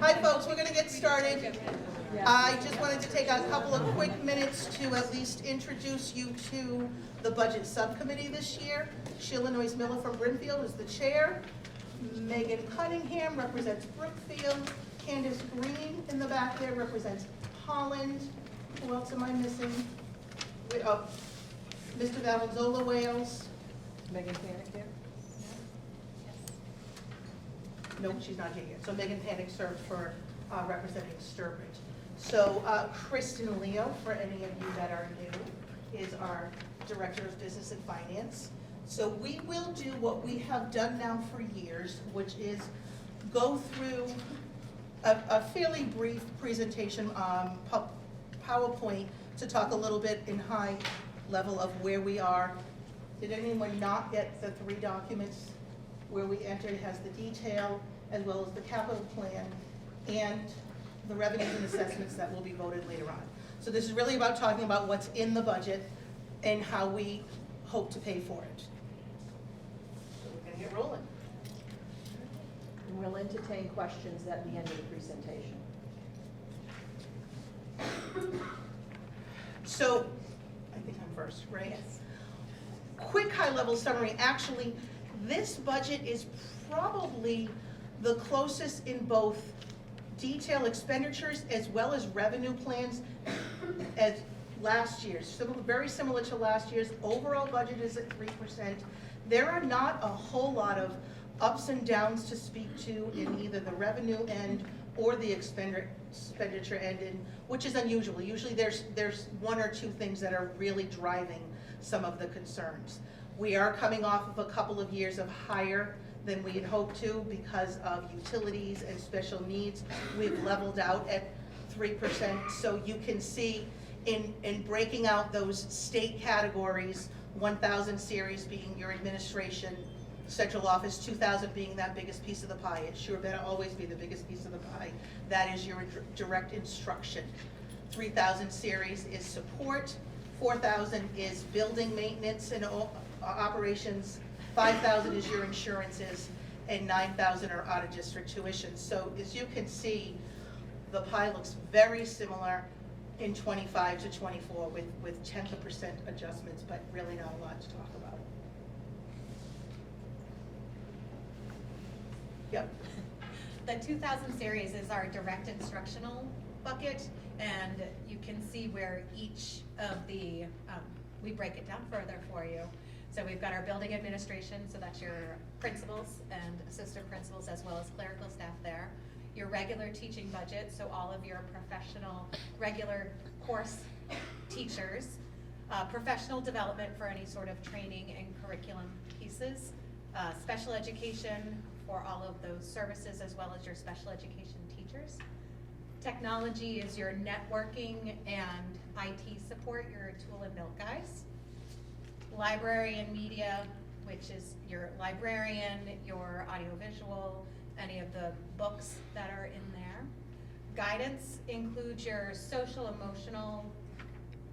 Hi folks, we're going to get started. I just wanted to take a couple of quick minutes to at least introduce you to the budget subcommittee this year. Sheila Noyes Miller from Brimfield is the chair. Megan Cunningham represents Brookfield. Candace Green in the back there represents Holland. Who else am I missing? Mr. Valenzola, Wales. Megan Panic here? No, she's not here yet. So Megan Panic served for representing Sturbridge. So Kristen Leo, for any of you that are new, is our Director of Business and Finance. So we will do what we have done now for years, which is go through a fairly brief presentation, PowerPoint, to talk a little bit in high level of where we are. Did anyone not get the 3 documents where we entered? It has the detail as well as the capital plan and the revenues and assessments that will be voted later on. So this is really about talking about what's in the budget and how we hope to pay for it. So we're going to get rolling. And we'll entertain questions at the end of the presentation. So I think I'm first, right? Yes. Quick high-level summary. Actually, this budget is probably the closest in both detail expenditures as well as revenue plans as last year's. So very similar to last year's. Overall budget is at 3%. There are not a whole lot of ups and downs to speak to in either the revenue end or the expenditure end, which is unusual. Usually there's 1 or 2 things that are really driving some of the concerns. We are coming off of a couple of years of higher than we had hoped to because of utilities and special needs. We've leveled out at 3%. So you can see in breaking out those state categories, 1,000 series being your administration, central office, 2,000 being that biggest piece of the pie. It sure better always be the biggest piece of the pie. That is your direct instruction. 3,000 series is support, 4,000 is building maintenance and operations, 5,000 is your insurances, and 9,000 are out-of-district tuition. So as you can see, the pie looks very similar in 25 to 24 with 10% adjustments, but really not a lot to talk about. Yep. The 2000 series is our direct instructional bucket, and you can see where each of the, we break it down further for you. So we've got our building administration, so that's your principals and assistant principals as well as clerical staff there. Your regular teaching budget, so all of your professional, regular course teachers, professional development for any sort of training and curriculum pieces, special education for all of those services as well as your special education teachers. Technology is your networking and IT support, your tool and milk guys. Library and media, which is your librarian, your audiovisual, any of the books that are in there. Guidance includes your social, emotional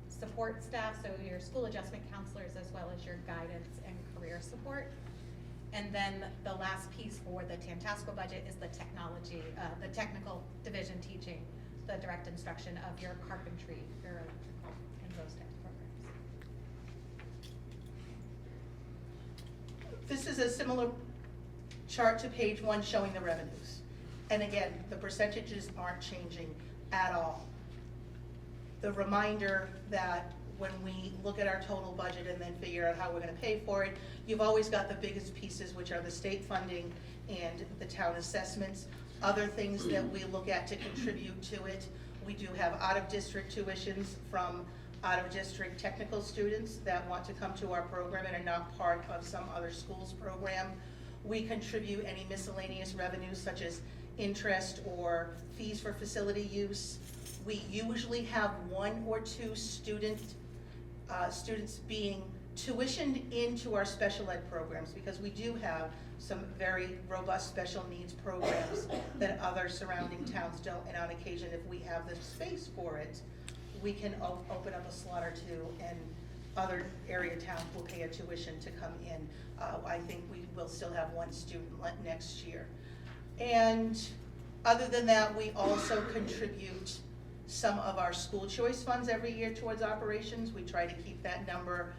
support staff, so your school adjustment counselors as well as your guidance and career support. And then the last piece for the Tantasqua budget is the technology, the technical division teaching, the direct instruction of your carpentry, your electrical, and those types of programs. This is a similar chart to page 1 showing the revenues. And again, the percentages aren't changing at all. The reminder that when we look at our total budget and then figure out how we're going to pay for it, you've always got the biggest pieces, which are the state funding and the town assessments. Other things that we look at to contribute to it, we do have out-of-district tuitions from out-of-district technical students that want to come to our program and are not part of some other school's program. We contribute any miscellaneous revenues such as interest or fees for facility use. We usually have 1 or 2 students being tuitioned into our special ed programs because we do have some very robust special needs programs that other surrounding towns don't, and on occasion, if we have the space for it, we can open up a slot or 2 and other area towns will pay a tuition to come in. I think we will still have 1 student next year. And Other than that, we also contribute some of our school choice funds every year towards operations. We try to keep that number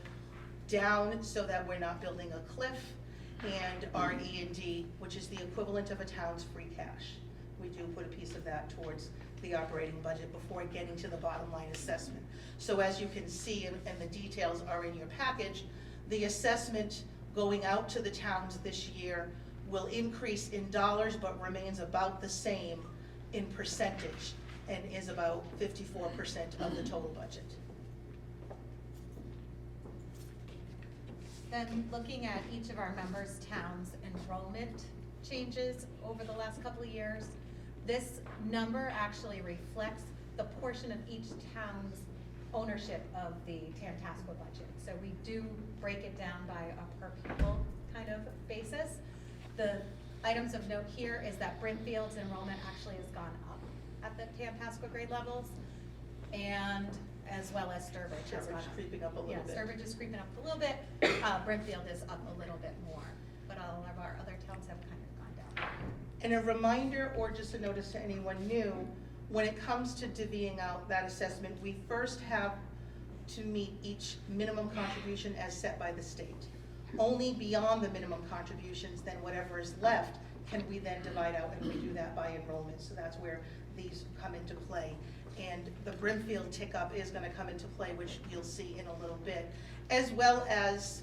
down so that we're not building a cliff. And our E&D, which is the equivalent of a town's free cash. We do put a piece of that towards the operating budget before getting to the bottom line assessment. So as you can see, and the details are in your package, the assessment going out to the towns this year will increase in dollars but remains about the same in percentage and is about 54% of the total budget. Then looking at each of our members' towns' enrollment changes over the last couple of years, this number actually reflects the portion of each town's ownership of the Tantasqua budget. So we do break it down by a per pupil kind of basis. The items of note here is that Brimfield's enrollment actually has gone up at the Tantasqua grade levels, and as well as Sturbridge has gone Sturbridge up. creeping up a little bit. Yeah, Sturbridge is creeping up a little bit. Brimfield is up a little bit more, but all of our other towns have kind of gone down. And a reminder, or just a notice to anyone new, when it comes to divvying out that assessment, we first have to meet each minimum contribution as set by the state. Only beyond the minimum contributions, then whatever is left, can we then divide out, and we do that by enrollment. So that's where these come into play. And the Brimfield tick-up is gonna come into play, which you'll see in a little bit, as well as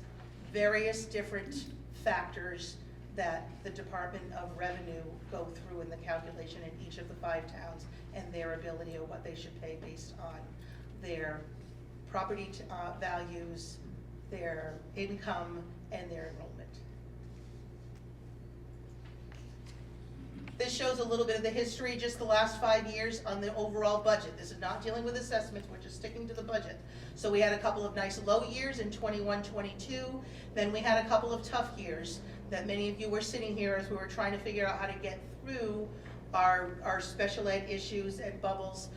various different factors that the Department of Revenue go through in the calculation in each of the 5 towns and their ability or what they should pay based on their property values, their income, and their enrollment. This shows a little bit of the history, just the last 5 years on the overall budget. This is not dealing with assessments, we're just sticking to the budget. So we had a couple of nice low years in 21, 22, then we had a couple of tough years that many of you were sitting here as we were trying to figure out how to get through our special ed issues and bubbles.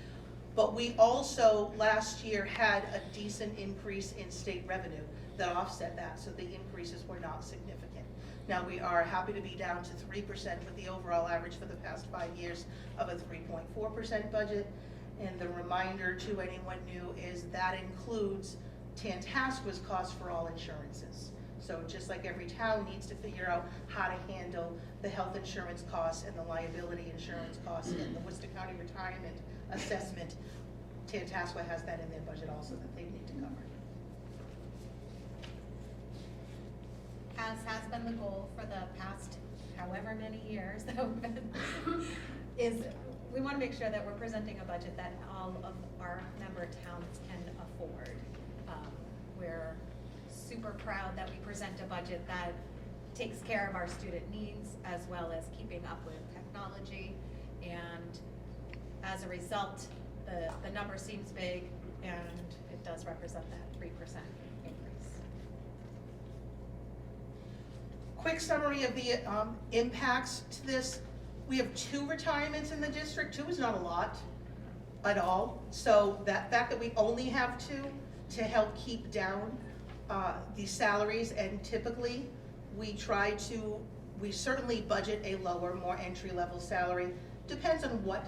But we also, last year, had a decent increase in state revenue that offset that, so the increases were not significant. Now, we are happy to be down to 3% with the overall average for the past 5 years of a 3.4% budget. And the reminder to anyone new is that includes Tantasqua's cost for all insurances. So just like every town needs to figure out how to handle the health insurance costs and the liability insurance costs and the Worcester County retirement assessment, Tantasqua has that in their budget also that they need to cover. As has been the goal for the past however many years that we've been, is we want to make sure that we're presenting a budget that all of our member towns can afford. We're super proud that we present a budget that takes care of our student needs as well as keeping up with technology. And as a result, the number seems big, and it does represent that 3% increase. Quick summary of the impacts to this. We have 2 retirements in the district. 2 is not a lot at all. So that fact that we only have 2 to help keep down the salaries, and typically we certainly budget a lower, more entry-level salary. Depends on what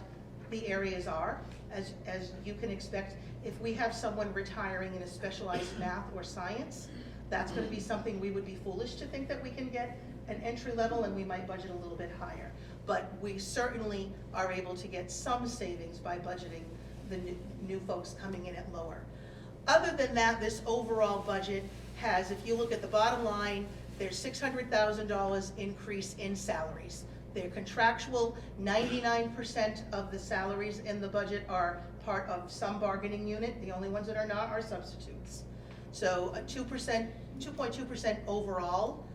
the areas are. As you can expect, if we have someone retiring in a specialized math or science, that's going to be something we would be foolish to think that we can get an entry level, and we might budget a little bit higher. But we certainly are able to get some savings by budgeting the new folks coming in at lower. Other than that, this overall budget has, if you look at the bottom line, there's $600,000 increase in salaries. They're contractual. 99% of the salaries in the budget are part of some bargaining unit. The only ones that are not are substitutes. So a 2.2% overall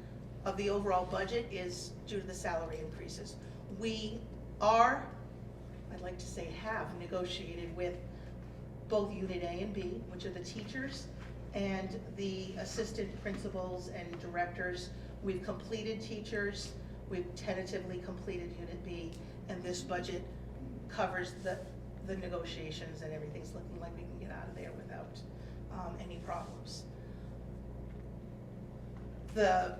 of the overall budget is due to the salary increases. We are, I'd like to say have negotiated with both Unit A and B, which are the teachers, and the assistant principals and directors. We've completed teachers, we've tentatively completed Unit B, and this budget covers the negotiations, and everything's looking like we can get out of there without any problems. The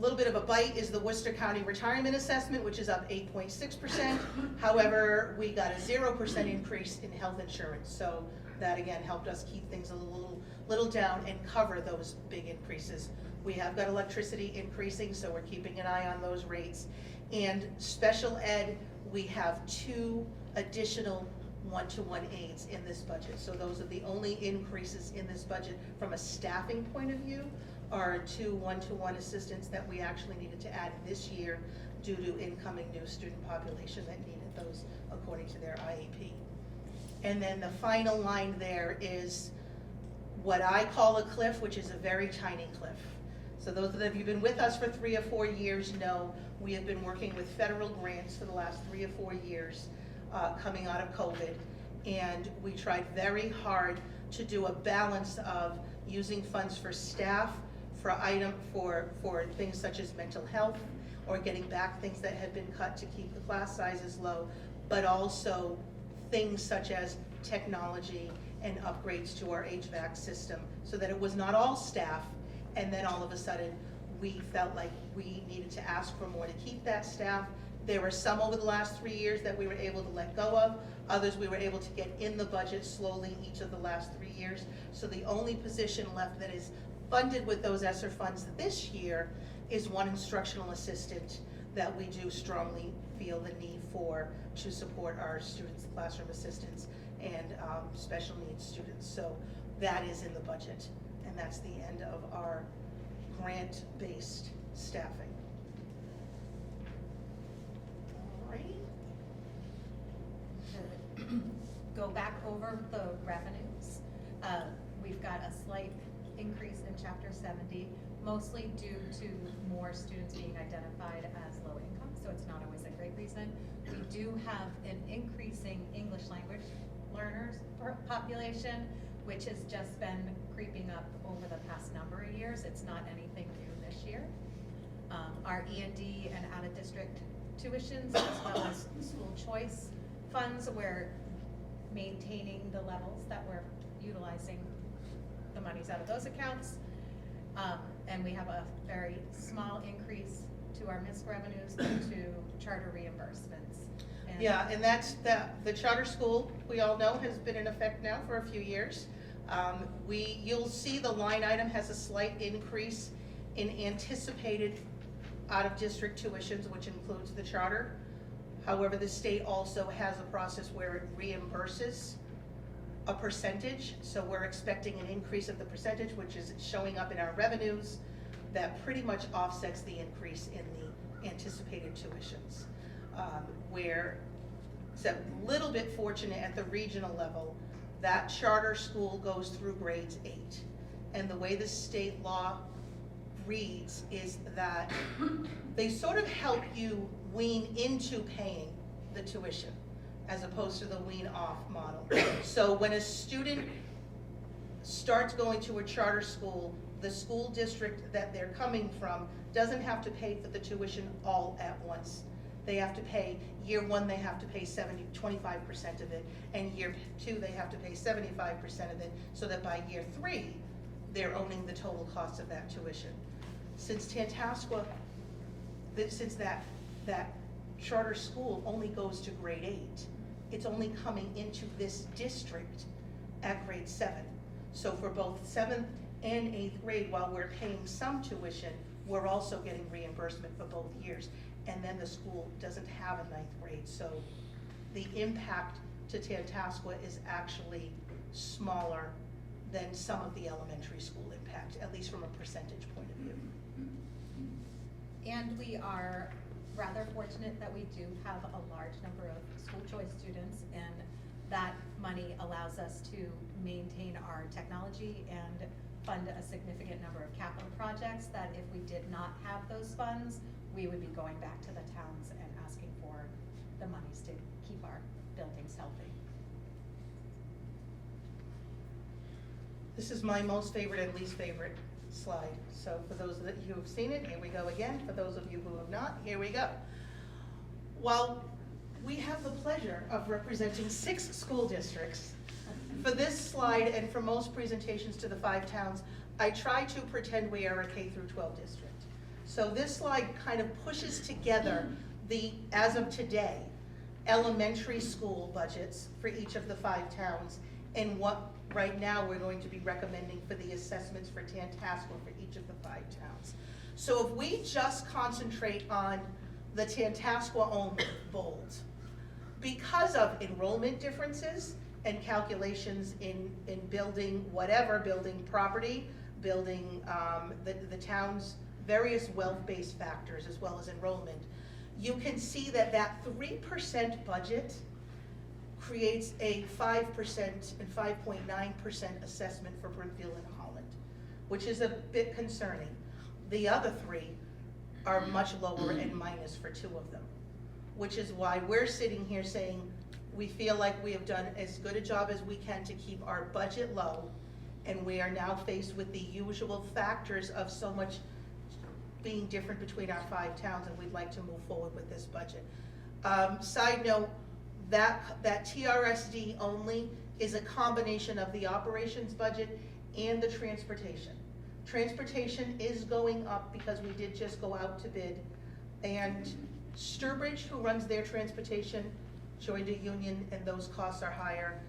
little bit of a bite is the Worcester County Retirement Assessment, which is up 8.6%. However, we got a 0% increase in health insurance, so that again helped us keep things a little down and cover those big increases. We have got electricity increasing, so we're keeping an eye on those rates. And special ed, we have 2 additional one-to-one aides in this budget. So those are the only increases in this budget from a staffing point of view, are 2 one-to-one assistants that we actually needed to add this year due to incoming new student population that needed those according to their IEP. And then the final line there is what I call a cliff, which is a very tiny cliff. So those that have you been with us for 3 or 4 years know we have been working with federal grants for the last 3 or 4 years coming out of COVID. And we tried very hard to do a balance of using funds for staff, for things such as mental health, or getting back things that had been cut to keep the class sizes low, but also things such as technology and upgrades to our HVAC system, so that it was not all staff, and then all of a sudden, we felt like we needed to ask for more to keep that staff. There were some over the last 3 years that we were able to let go of, others we were able to get in the budget slowly each of the last 3 years. So the only position left that is funded with those ESSER funds this year is 1 instructional assistant that we do strongly feel the need for to support our students, classroom assistants, and special needs students. So that is in the budget, and that's the end of our grant-based staffing. All right. Go back over the revenues. We've got a slight increase in Chapter 70, mostly due to more students being identified as low income, so it's not always a great reason. We do have an increasing English language learners population, which has just been creeping up over the past number of years. It's not anything new this year. Our E&D and out-of-district tuitions, as well as school choice funds, we're maintaining the levels that we're utilizing the monies out of those accounts. And we have a very small increase to our missed revenues due to charter reimbursements. Yeah, and that's the charter school, we all know, has been in effect now for a few years. You'll see the line item has a slight increase in anticipated out-of-district tuitions, which includes the charter. However, the state also has a process where it reimburses a percentage, so we're expecting an increase of the percentage, which is showing up in our revenues, that pretty much offsets the increase in the anticipated tuitions. Where it's a little bit fortunate at the regional level, that charter school goes through grades 8. And the way the state law reads is that they sort of help you wean into paying the tuition, as opposed to the wean off model. So when a student starts going to a charter school, the school district that they're coming from doesn't have to pay for the tuition all at once. They have to pay, year 1 they have to pay 25% of it, and year 2 they have to pay 75% of it, so that by year 3, they're owning the total cost of that tuition. Since Tantasqua, since that charter school only goes to grade 8, it's only coming into this district at grade 7. So for both 7th and 8th grade, while we're paying some tuition, we're also getting reimbursement for both years. And then the school doesn't have a 9th grade, so the impact to Tantasqua is actually smaller than some of the elementary school impact, at least from a percentage point of view. And we are rather fortunate that we do have a large number of school choice students, and that money allows us to maintain our technology and fund a significant number of capital projects that if we did not have those funds, we would be going back to the towns and asking for the monies to keep our buildings healthy. This is my most favorite and least favorite slide. So for those of you who have seen it, here we go again. For those of you who have not, here we go. While we have the pleasure of representing 6 school districts, for this slide and for most presentations to the 5 towns, I try to pretend we are a K through 12 district. So this slide kind of pushes together the, as of today, elementary school budgets for each of the 5 towns, and what right now we're going to be recommending for the assessments for Tantasqua for each of the 5 towns. So if we just concentrate on the Tantasqua only, bold, because of enrollment differences and calculations in building whatever, building property, building the town's various wealth-based factors as well as enrollment, you can see that that 3% budget creates a 5% and 5.9% assessment for Brimfield and Holland, which is a bit concerning. The other 3 are much lower and minus for 2 of them, which is why we're sitting here saying we feel like we have done as good a job as we can to keep our budget low, and we are now faced with the usual factors of so much being different between our 5 towns, and we'd like to move forward with this budget. Side note, that TRSD only is a combination of the operations budget and the transportation. Transportation is going up because we did just go out to bid, and Sturbridge, who runs their transportation, joined a union, and those costs are higher.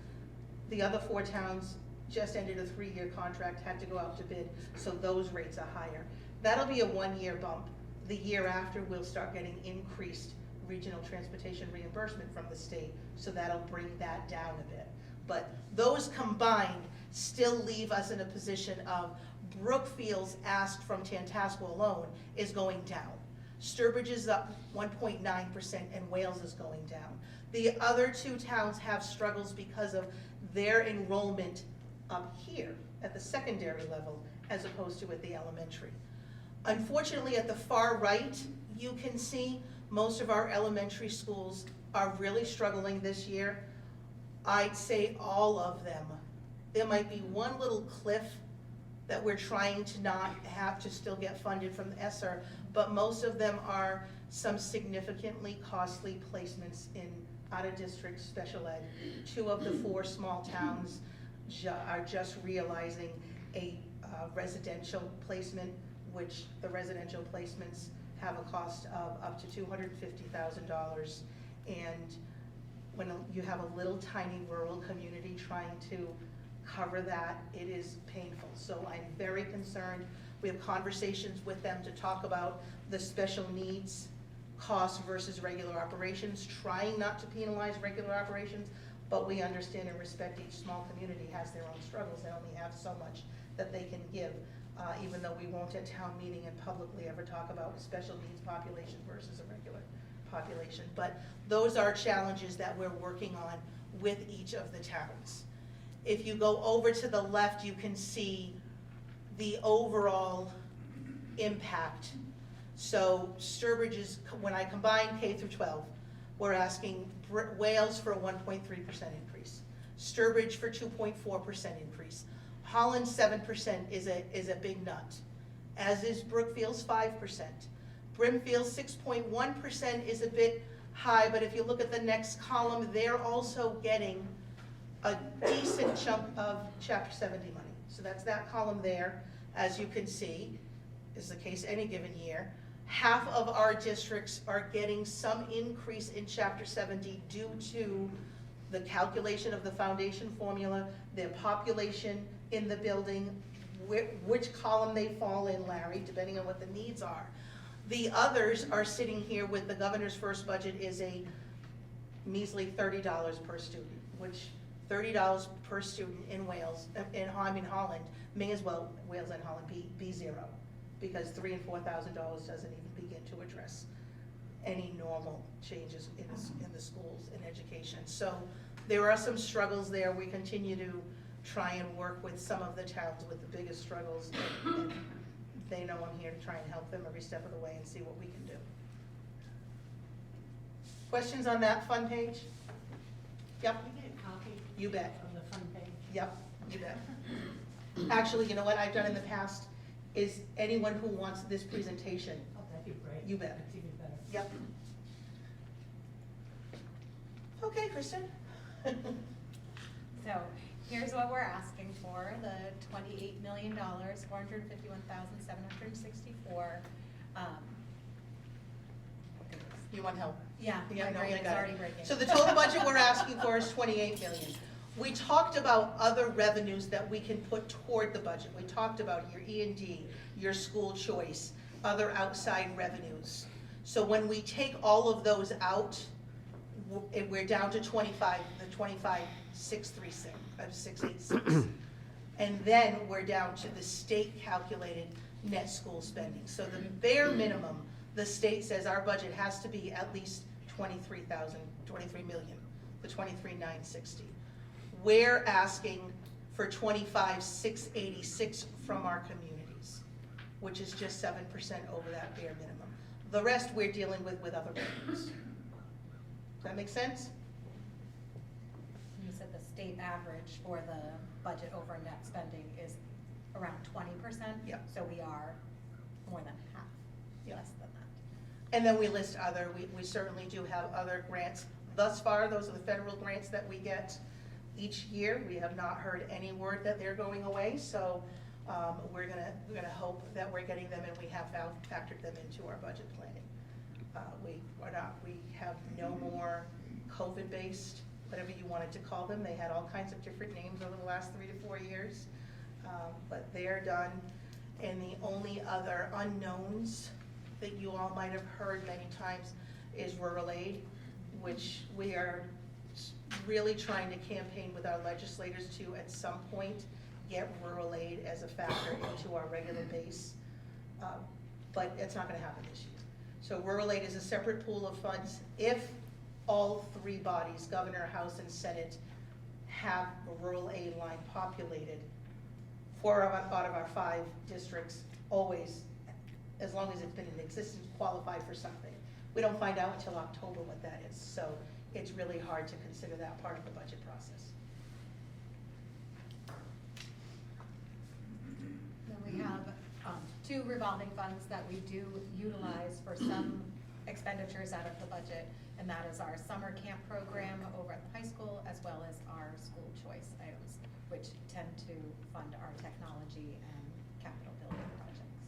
The other 4 towns just ended a 3-year contract, had to go out to bid, so those rates are higher. That'll be a 1-year bump. The year after, we'll start getting increased regional transportation reimbursement from the state, so that'll bring that down a bit. But those combined still leave us in a position of Brookfield's ask from Tantasqua alone is going down. Sturbridge is up 1.9% and Wales is going down. The other 2 towns have struggles because of their enrollment up here at the secondary level as opposed to at the elementary. Unfortunately, at the far right, you can see most of our elementary schools are really struggling this year. I'd say all of them. There might be one little cliff that we're trying to not have to still get funded from the ESSER, but most of them are some significantly costly placements in out-of-district special ed. 2 of the 4 small towns are just realizing a residential placement, which the residential placements have a cost of up to $250,000. And when you have a little tiny rural community trying to cover that, it is painful. So I'm very concerned. We have conversations with them to talk about the special needs costs versus regular operations, trying not to penalize regular operations, but we understand and respect each small community has their own struggles. They only have so much that they can give, even though we won't at town meeting and publicly ever talk about special needs population versus a regular population. But those are challenges that we're working on with each of the towns. If you go over to the left, you can see the overall impact. So Sturbridge is, when I combine K through 12, we're asking Wales for a 1.3% increase, Sturbridge for 2.4% increase. Holland 7% is a big nut, as is Brookfield's 5%. Brimfield's 6.1% is a bit high, but if you look at the next column, they're also getting a decent chunk of Chapter 70 money. So that's that column there, as you can see, is the case any given year. Half of our districts are getting some increase in Chapter 70 due to the calculation of the foundation formula, their population in the building, which column they fall in, Larry, depending on what the needs are. The others are sitting here with the governor's first budget is a measly $30 per student, which $30 per student in Wales, in Holland, may as well, Wales and Holland, be zero, because $3,000 and $4,000 doesn't even begin to address any normal changes in the schools and education. So there are some struggles there. We continue to try and work with some of the towns with the biggest struggles, and they know I'm here to try and help them every step of the way and see what we can do. Questions on that fun page? Yep. Can we get a copy You bet. of the front page? Yep, you bet. Actually, you know what I've done in the past is anyone who wants this presentation, Oh, that'd be great. You bet. That's even better. yep. Okay, Kristen. So here's what we're asking for, the $28,451,764. You want help? Yeah, Yeah, my no, brain I is got it. already breaking. So the total budget we're asking for is 28 million. We talked about other revenues that we can put toward the budget. We talked about your E&D, your school choice, other outside revenues. So when we take all of those out, we're down to 25, the 25,636, 686. And then we're down to the state calculated net school spending. So the bare minimum, the state says our budget has to be at least 23 million, the 23,960. We're asking for 25,686 from our communities, which is just 7% over that bare minimum. The rest we're dealing with other revenues. Does that make sense? You said the state average for the budget over net spending is around 20%? Yeah. So we are more than half, Yeah. less than that. And then we list other, we certainly do have other grants. Thus far, those are the federal grants that we get each year. We have not heard any word that they're going away, so we're gonna hope that we're getting them, and we have factored them into our budget planning. We have no more COVID-based, whatever you wanted to call them. They had all kinds of different names over the last 3 to 4 years, but they're done. And the only other unknowns that you all might have heard many times is rural aid, which we are really trying to campaign with our legislators to, at some point, get rural aid as a factor into our regular base. But it's not gonna happen this year. So rural aid is a separate pool of funds. If all three bodies, Governor, House, and Senate, have a rural aid line populated, 4 out of our 5 districts always, as long as it's been in existence, qualify for something. We don't find out until October what that is, so it's really hard to consider that part of the budget process. Then we have 2 revolving funds that we do utilize for some expenditures out of the budget, and that is our summer camp program over at the high school, as well as our school choice items, which tend to fund our technology and capital building projects.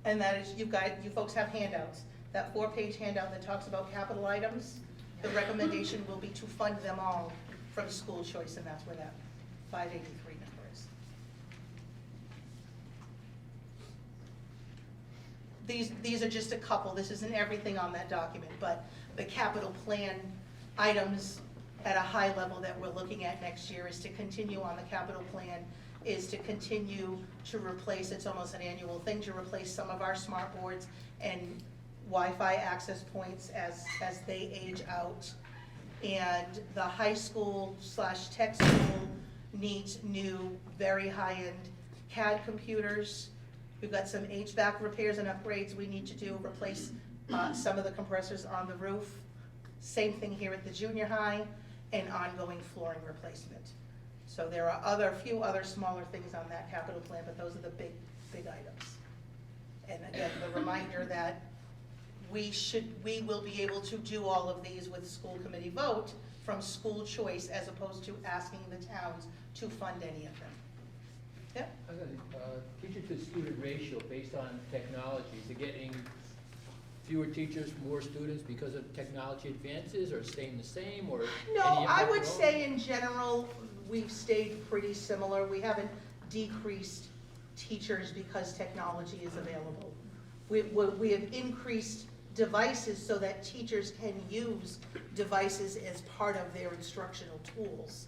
And that is, you folks have handouts. That 4-page handout that talks about capital items, the recommendation will be to fund them all from school choice, and that's where that 583 number is. These are just a couple, this isn't everything on that document, but the capital plan items at a high level that we're looking at next year is to continue on the capital plan, is to continue to replace, it's almost an annual thing, to replace some of our smart boards and Wi-Fi access points as they age out. And the high school / tech school needs new, very high-end CAD computers. We've got some HVAC repairs and upgrades we need to do, replace some of the compressors on the roof. Same thing here at the junior high, and ongoing flooring replacement. So there are a few other smaller things on that capital plan, but those are the big items. And again, the reminder that we will be able to do all of these with school committee vote from school choice, as opposed to asking the towns to fund any of them. Yeah? Teacher to student ratio based on technology, is it getting fewer teachers, more students because of technology advances, or staying the same, or? No, any I impact would at all? say in general, we've stayed pretty similar. We haven't decreased teachers because technology is available. We have increased devices so that teachers can use devices as part of their instructional tools.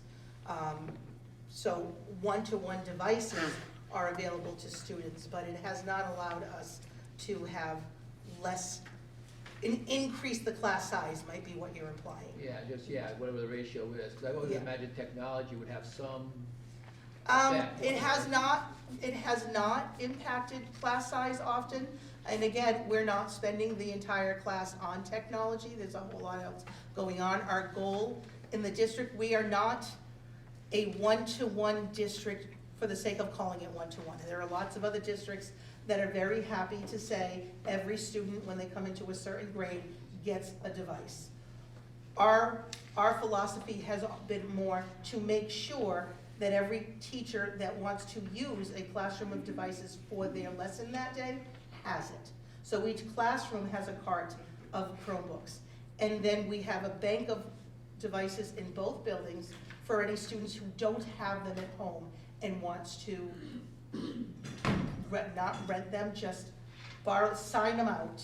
So one-to-one devices are available to students, but it has not allowed us to have increase the class size, might be what you're implying. Whatever the ratio is, because I always Yeah. imagined technology would have some. It has not impacted class size often, and again, we're not spending the entire class on technology, there's a whole lot else going on. Our goal in the district, we are not a one-to-one district for the sake of calling it one-to-one. There are lots of other districts that are very happy to say every student, when they come into a certain grade, gets a device. Our philosophy has been more to make sure that every teacher that wants to use a classroom of devices for their lesson that day has it. So each classroom has a cart of Chromebooks. And then we have a bank of devices in both buildings for any students who don't have them at home and wants to not rent them, just borrow, sign them out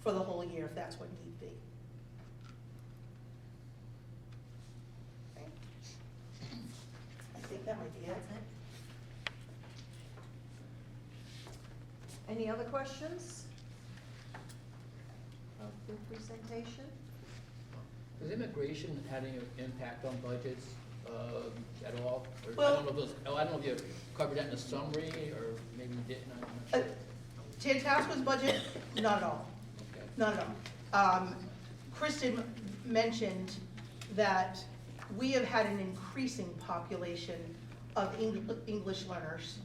for the whole year if that's what need be. Okay. I think that might be it. Any other questions of the presentation? Is immigration having an impact on budgets at all? Or Well- I don't know if you covered that in a summary, or maybe you didn't, I'm not sure. Tantasqua's budget, not at all. Okay. Not at all. Kristen mentioned that we have had an increasing population of English learners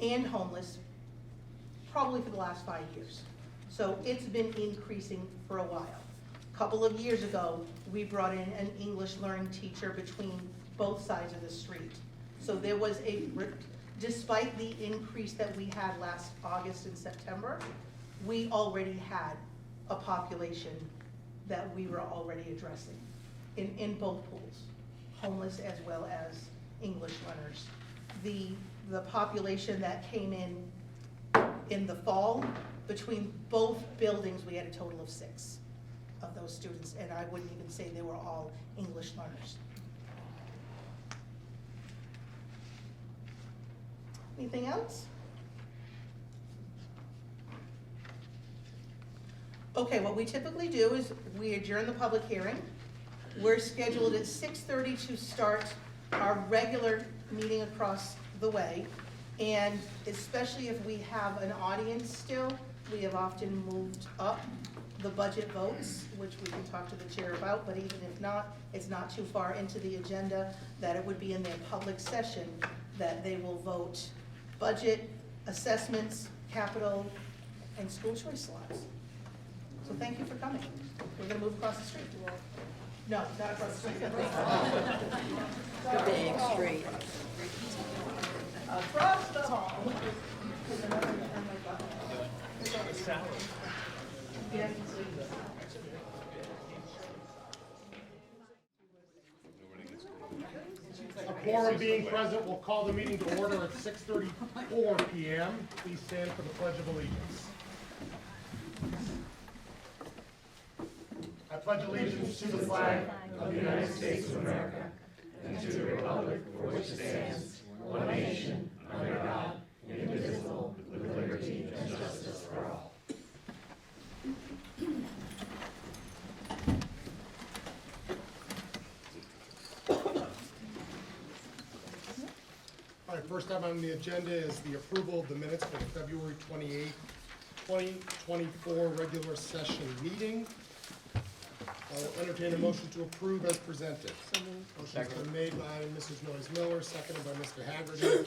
and homeless probably for the last 5 years. So it's been increasing for a while. A couple of years ago, we brought in an English learning teacher between both sides of the street. So there was despite the increase that we had last August and September, we already had a population that we were already addressing in both pools, homeless as well as English learners. The population that came in the fall, between both buildings, we had a total of 6 of those students, and I wouldn't even say they were all English learners. Anything else? Okay, what we typically do is we adjourn the public hearing. We're scheduled at 6:30 to start our regular meeting across the way. And especially if we have an audience still, we have often moved up the budget votes, which we can talk to the chair about, but even if not, it's not too far into the agenda that it would be in their public session that they will vote budget, assessments, capital, and school choice slots. So thank you for coming. We're gonna move across the street. No, not across the street. The big street. Across the hall. A quorum being present, we'll call the meeting to order at 6:34 PM. Please stand for the Pledge of Allegiance. I pledge allegiance to the flag of the United States of America and to the republic for which it stands, one nation, under God, indivisible, with liberty and justice for all. All right, first item on the agenda is the approval of the minutes for the February 28th, 2024 regular session meeting. I'll entertain a motion to approve as presented. Motion's been made by Mrs. Noyes Miller, seconded by Mr. Haggerty.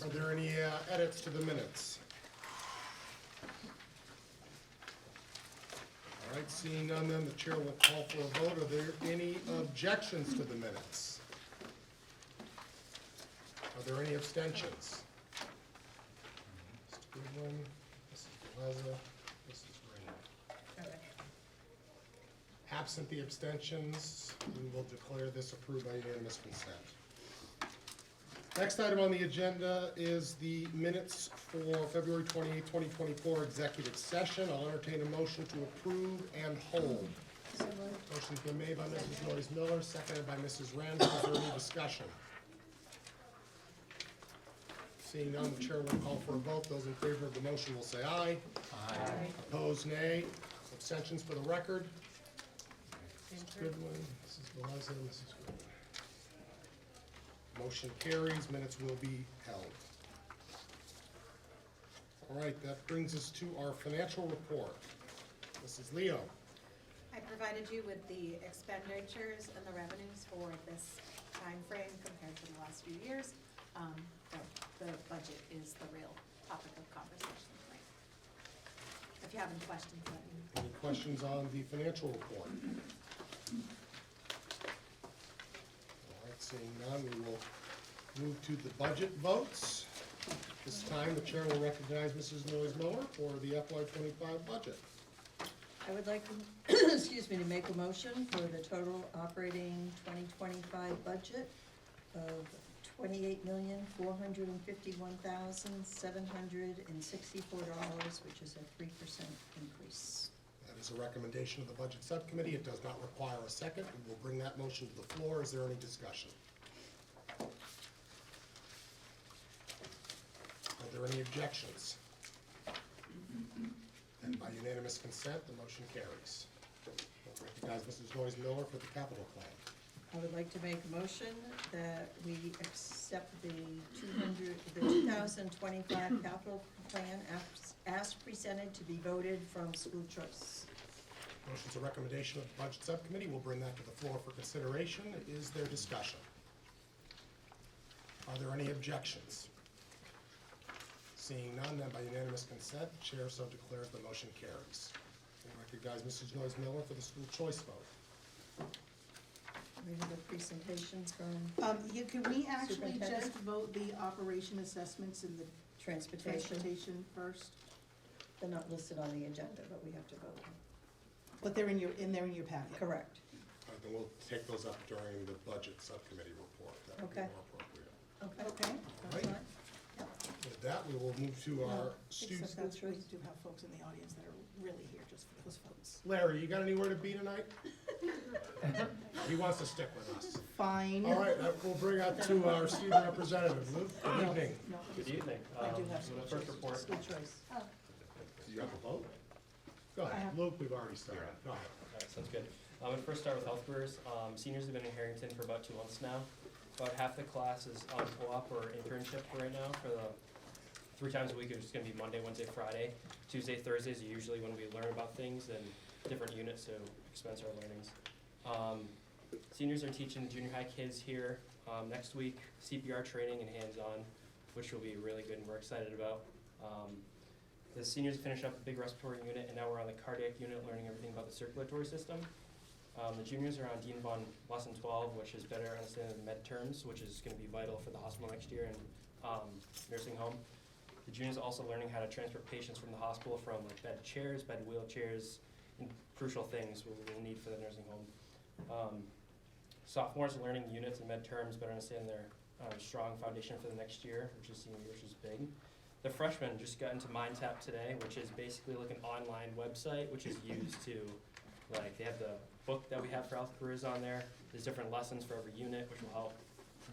Are there any edits to the minutes? All right, seeing none, then the chair will call for a vote. Are there any objections to the minutes? Are there any abstentions? Mr. Goodwin, Mrs. Plaza, Mrs. Green. Absent the abstentions, we will declare this approved by unanimous consent. Next item on the agenda is the minutes for February 28, 2024 executive session. I'll entertain a motion to approve and hold. Motion's been made by Mrs. Noyes Miller, seconded by Mrs. Randall. Is there any discussion? Seeing none, the chair will call for a vote. Those in favor of the motion will say aye. Aye. Opposed, nay. Abstentions for the record. Mrs. Goodwin, Mrs. Velazquez, Mrs. Goodwin. Motion carries, minutes will be held. All right, that brings us to our financial report. Mrs. Leo. I provided you with the expenditures and the revenues for this time frame compared to the last few years. The budget is the real topic of conversation tonight. If you have any questions, let me know. Any questions on the financial report? All right, seeing none, we will move to the budget votes. This time, the chair will recognize Mrs. Noyes Miller for the FY '25 budget. I would like to, excuse me, to make a motion for the total operating 2025 budget of $28,451,764, which is a 3% increase. That is a recommendation of the Budget Subcommittee. It does not require a second. We will bring that motion to the floor. Is there any discussion? Are there any objections? And by unanimous consent, the motion carries. I'll recognize Mrs. Noyes Miller for the capital plan. I would like to make a motion that we accept the 2025 capital plan as presented to be voted from school choice. Motion's a recommendation of the Budget Subcommittee. We'll bring that to the floor for consideration. Is there discussion? Are there any objections? Seeing none, then by unanimous consent, the chair so declares the motion carries. I recognize Mrs. Noyes Miller for the school choice vote. We have a presentation from Can we actually just Superintendent? vote the operation assessments and the transportation. transportation first? They're not listed on the agenda, but we have to vote. But they're in your packet. Correct. Then we'll take those up during the Budget Subcommittee report. That would be Okay. more appropriate. Okay. Okay. That's Right. fine. With that, we will move to our Except students. that we do have folks in the audience that are really here just for those votes. Larry, you got anywhere to be tonight? He wants to stick with us. Fine. All right, we'll bring out to our student representative. Luke, good evening. No, Good evening. I do have So school the first choice. report, School choice. Do you have a vote? Go ahead. Luke, we've already started. Go ahead. alright, sounds good. I'm gonna first start with health careers. Seniors have been in Harrington for about 2 months now. About half the class is on co-op or internship right now for the 3 times a week. It's gonna be Monday, Wednesday, Friday. Tuesday, Thursdays are usually when we learn about things and different units to expense our learnings. Seniors are teaching junior high kids here next week, CPR training and hands-on, which will be really good and we're excited about. The seniors finish up the big respiratory unit and now we're on the cardiac unit learning everything about the circulatory system. The juniors are on Dean Von Lesson 12, which is better understanding the med terms, which is going to be vital for the hospital next year and nursing home. The juniors are also learning how to transfer patients from the hospital from like bed to chairs, bed to wheelchairs, and crucial things we'll need for the nursing home. Sophomores are learning units and med terms, better understand their strong foundation for the next year, which is big. The freshmen just got into MindTap today, which is basically like an online website, which is used to, like, they have the book that we have for health careers on there. There's different lessons for every unit, which will help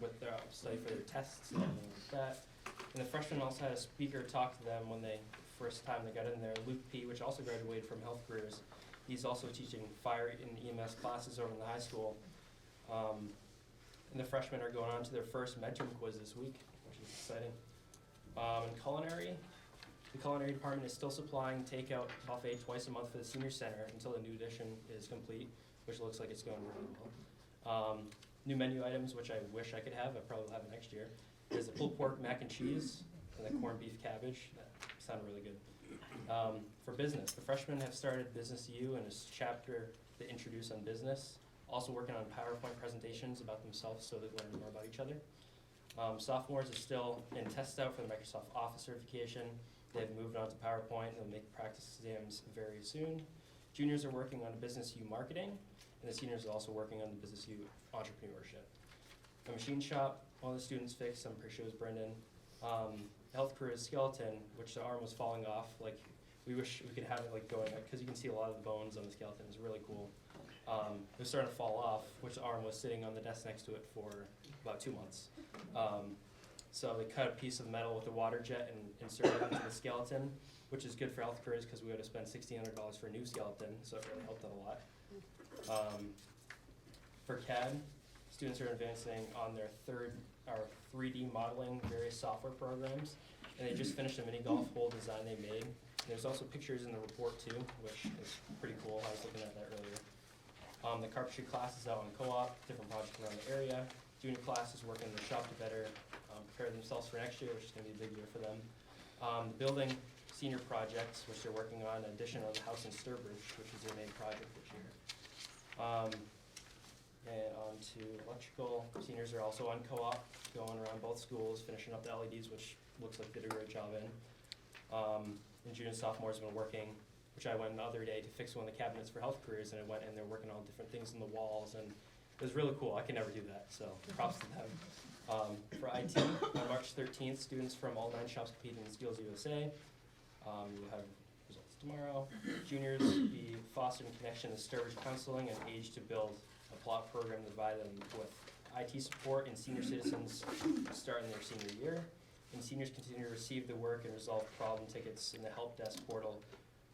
with their study for their tests and everything like that. And the freshmen also had a speaker talk to them when they first time they got in there. Luke P., which also graduated from health careers. He's also teaching fire and EMS classes over in the high school. And the freshmen are going on to their first midterm quiz this week, which is exciting. In culinary, the culinary department is still supplying takeout buffet twice a month for the senior center until the new addition is complete, which looks like it's going really well. New menu items, which I wish I could have, I probably will have it next year, is the pulled pork mac and cheese and the corned beef cabbage. That sound really good. For business, the freshmen have started Business U and a chapter to introduce on business. Also working on PowerPoint presentations about themselves so they learn more about each other. Sophomores are still in test out for the Microsoft Office certification. They've moved on to PowerPoint and they'll make practice exams very soon. Juniors are working on Business U marketing, and the seniors are also working on the Business U entrepreneurship. A machine shop, one of the students fixed, I'm pretty sure it was Brendan. Health careers skeleton, which the arm was falling off. Like, we wish we could have it like going up, because you can see a lot of the bones on the skeleton. It's really cool. It was starting to fall off, which the arm was sitting on the desk next to it for about 2 months. So they cut a piece of metal with a water jet and inserted it into the skeleton, which is good for health careers because we had to spend $1,600 for a new skeleton, so it really helped out a lot. For CAD, students are advancing on their 3D modeling various software programs, and they just finished a mini golf hole design they made. And there's also pictures in the report too, which is pretty cool. I was looking at that earlier. The carpentry class is out on co-op, different projects around the area. Junior class is working in the shop to better prepare themselves for next year, which is going to be a big year for them. The building senior projects, which they're working on, in addition of the house in Sturbridge, which is their main project this year. And on to electrical. Seniors are also on co-op, going around both schools, finishing up the LEDs, which looks like they did a great job in. And junior and sophomores have been working, which I went the other day to fix one of the cabinets for health careers, and I went and they're working on different things in the walls, and it was really cool. I can never do that, so props to them. For IT, on March 13th, students from all 9 shops competing in Skills USA. You'll have results tomorrow. Juniors be fostering connection and Sturbridge counseling and Age to Build, a plot program to provide them with IT support, and senior citizens starting their senior year. And seniors continue to receive the work and resolve problem tickets in the help desk portal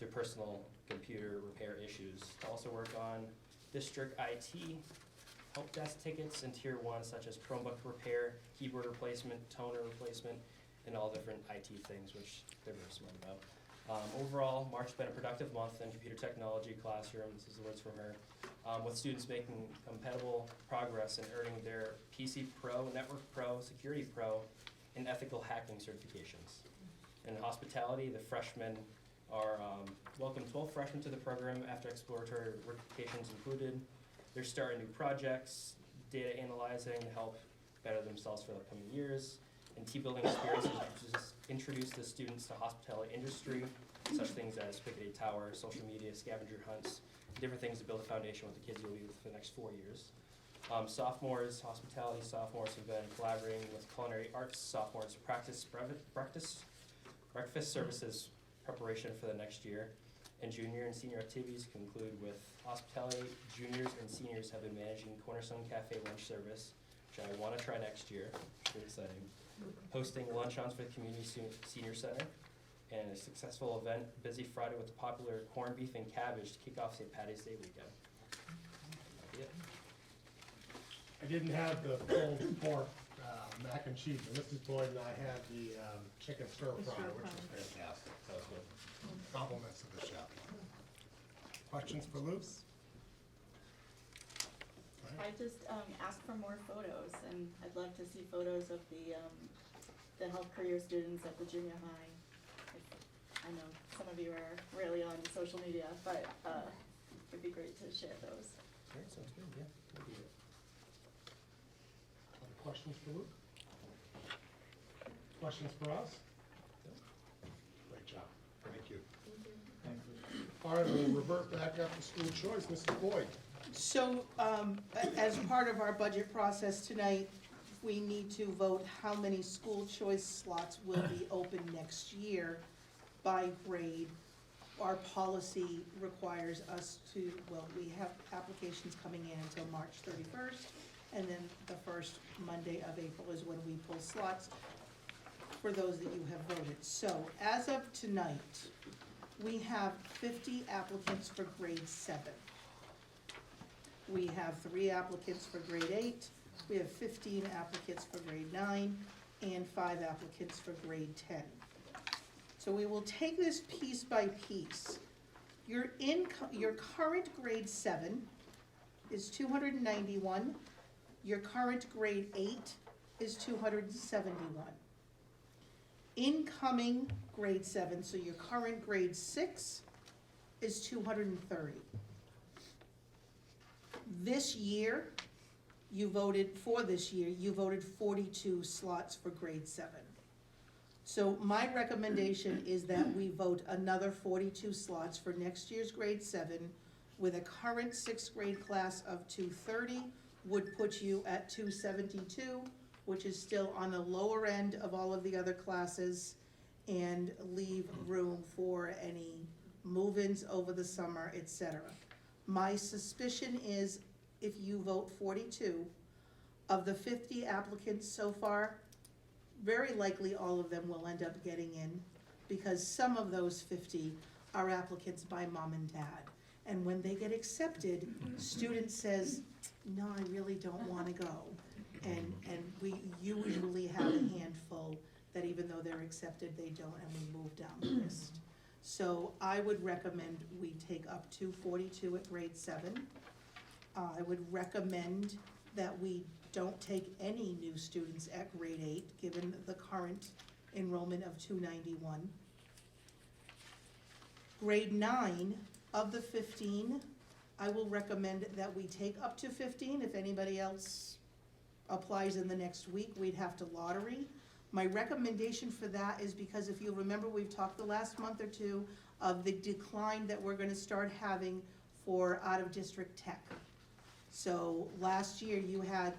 through personal computer repair issues. To also work on district IT help desk tickets in tier 1, such as Chromebook repair, keyboard replacement, toner replacement, and all different IT things, which they're very smart about. Overall, March has been a productive month in computer technology classroom. This is the words from her. With students making compatible progress and earning their PC Pro, Network Pro, Security Pro, and ethical hacking certifications. In hospitality, the freshmen are welcome 12 freshmen to the program after exploratory certifications included. They're starting new projects, data analyzing to help better themselves for the upcoming years, and team building experiences introduce the students to hospitality industry, such things as Picketed Tower, social media, scavenger hunts, different things to build a foundation with the kids you'll be with for the next 4 years. Sophomores, hospitality sophomores have been collaborating with culinary arts sophomores to practice breakfast services preparation for the next year. And junior and senior activities conclude with hospitality. Juniors and seniors have been managing Cornerstone Cafe lunch service, which I want to try next year. Pretty exciting. Hosting lunch-ons for the Community Senior Center, and a successful event, Busy Friday, with the popular corned beef and cabbage to kick off St. Patty's Day weekend. That'll be it. I didn't have the pulled pork mac and cheese, and Mrs. Boyd and I had the chicken stir fry, which was fantastic. That was good. Compliments to the chef. Questions for Luke? I just asked for more photos, and I'd love to see photos of the health career students at the junior high. I know some of you are really on social media, but it'd be great to share those. All right, sounds good, yeah. We'll do it. Other questions for Luke? Questions for us? Great job. Thank you. All right, we'll revert back after school choice. Mrs. Boyd. So, as part of our budget process tonight, we need to vote how many school choice slots will be open next year by grade. Our policy requires us to, well, we have applications coming in until March 31st, and then the first Monday of April is when we pull slots for those that you have voted. So, as of tonight, we have 50 applicants for grade 7. We have 3 applicants for grade 8, we have 15 applicants for grade 9, and 5 applicants for grade 10. So we will take this piece by piece. Your current grade 7 is 291, your current grade 8 is 271. Incoming grade 7, so your current grade 6 is 230. This year, you voted 42 slots for grade 7. So my recommendation is that we vote another 42 slots for next year's grade 7 with a current 6th grade class of 230 would put you at 272, which is still on the lower end of all of the other classes, and leave room for any move-ins over the summer, etc. My suspicion is if you vote 42, of the 50 applicants so far, very likely all of them will end up getting in, because some of those 50 are applicants by mom and dad. And when they get accepted, student says, no, I really don't wanna go. And we usually have a handful that even though they're accepted, they don't, and we move down the list. So I would recommend we take up to 42 at grade 7. I would recommend that we don't take any new students at grade 8, given the current enrollment of 291. Grade 9, of the 15, I will recommend that we take up to 15. If anybody else applies in the next week, we'd have to lottery. My recommendation for that is because if you'll remember, we've talked the last month or two of the decline that we're gonna start having for out-of-district tech. So last year you had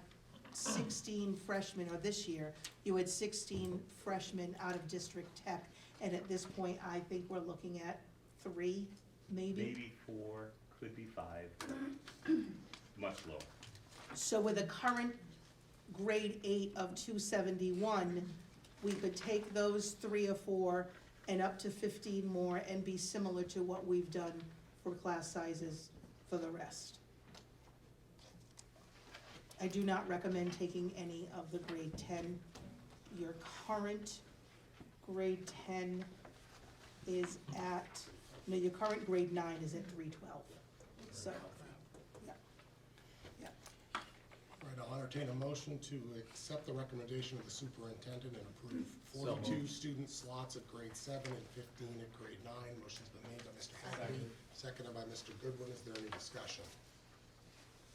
16 freshmen, or this year, you had 16 freshmen out-of-district tech. And at this point, I think we're looking at 3, maybe. Maybe 4, could be 5, much lower. So with a current grade 8 of 271, we could take those 3 or 4 and up to 15 more and be similar to what we've done for class sizes for the rest. I do not recommend taking any of the grade 10. Your current grade 10 is at, no, your current grade 9 is at 312. So, yeah. Yeah. All right, I'll entertain a motion to accept the recommendation of the superintendent and approve 42 student slots at grade 7 and 15 at grade 9. Motion's been made by Mr. Hagerty, seconded by Mr. Goodwin. Is there any discussion?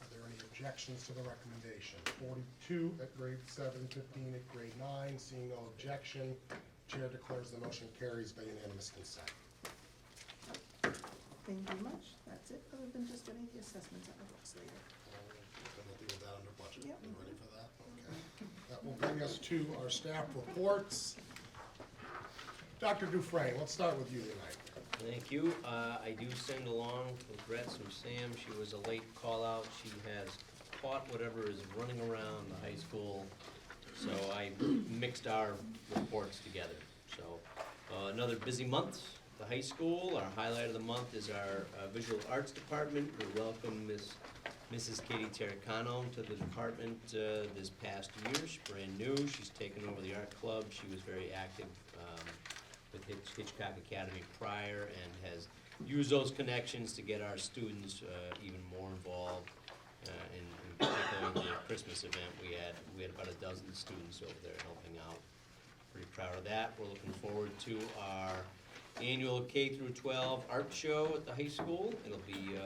Are there any objections to the recommendation? 42 at grade 7, 15 at grade 9. Seeing no objection, chair declares the motion carries by unanimous consent. Thank you very much. That's it, other than just getting the assessments out of the books later. Then we'll deal with that under budget. Yep. You ready for that? Okay. That will bring us to our staff reports. Dr. Dufresne, let's start with you tonight. Thank you. I do send along regrets from Sam. She was a late call-out. She has caught whatever is running around the high school, so I mixed our reports together. So another busy month at the high school. Our highlight of the month is our visual arts department. We welcome Mrs. Katie Terracano to the department this past year. She's brand new. She's taken over the art club. She was very active with Hitchcock Academy prior and has used those connections to get our students even more involved. In particular, in the Christmas event, we had about a dozen students over there helping out. Pretty proud of that. We're looking forward to our annual K-12 art show at the high school. It'll be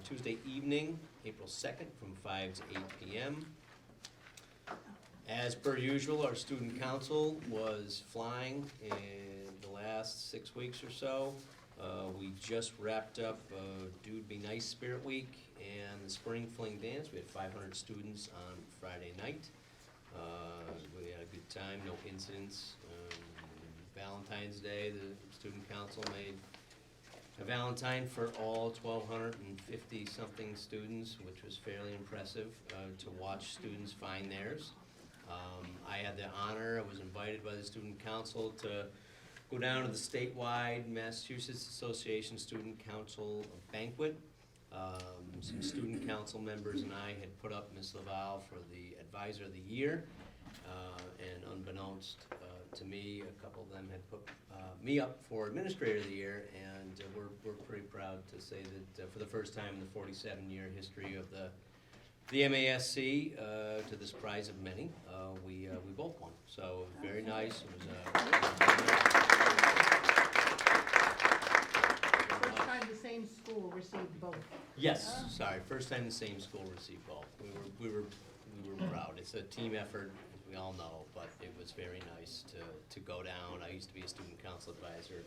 Tuesday evening, April 2nd, from 5 to 8 p.m. As per usual, our student council was flying in the last 6 weeks or so. We just wrapped up Dude Be Nice Spirit Week and the Spring Fling Dance. We had 500 students on Friday night. We had a good time, no incidents. Valentine's Day, the student council made a Valentine for all 1,250-something students, which was fairly impressive to watch students find theirs. I had the honor, I was invited by the student council to go down to the statewide Massachusetts Association Student Council banquet. Some student council members and I had put up Ms. Laval for the Advisor of the Year, and unbeknownst to me, a couple of them had put me up for Administrator of the Year, and we're pretty proud to say that for the first time in the 47-year history of the MASC, to the surprise of many, we both won. So very nice. It was First time the same school received both. yes, sorry, first time the same school received both. We were proud. It's a team effort, as we all know, but it was very nice to go down. I used to be a student council advisor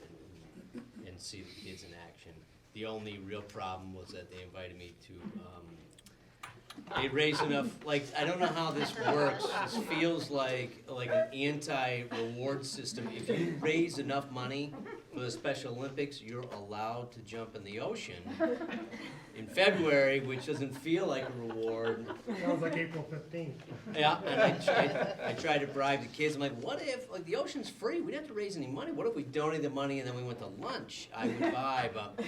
and see the kids in action. The only real problem was that they invited me to they raised enough, like, I don't know how this works. This feels like an anti-reward system. If you raise enough money for the Special Olympics, you're allowed to jump in the ocean in February, which doesn't feel like a reward. Sounds like April 15th. Yeah, and I tried to bribe the kids. I'm like, what if, like, the ocean's free? We didn't have to raise any money. What if we donated the money and then we went to lunch? I would buy, but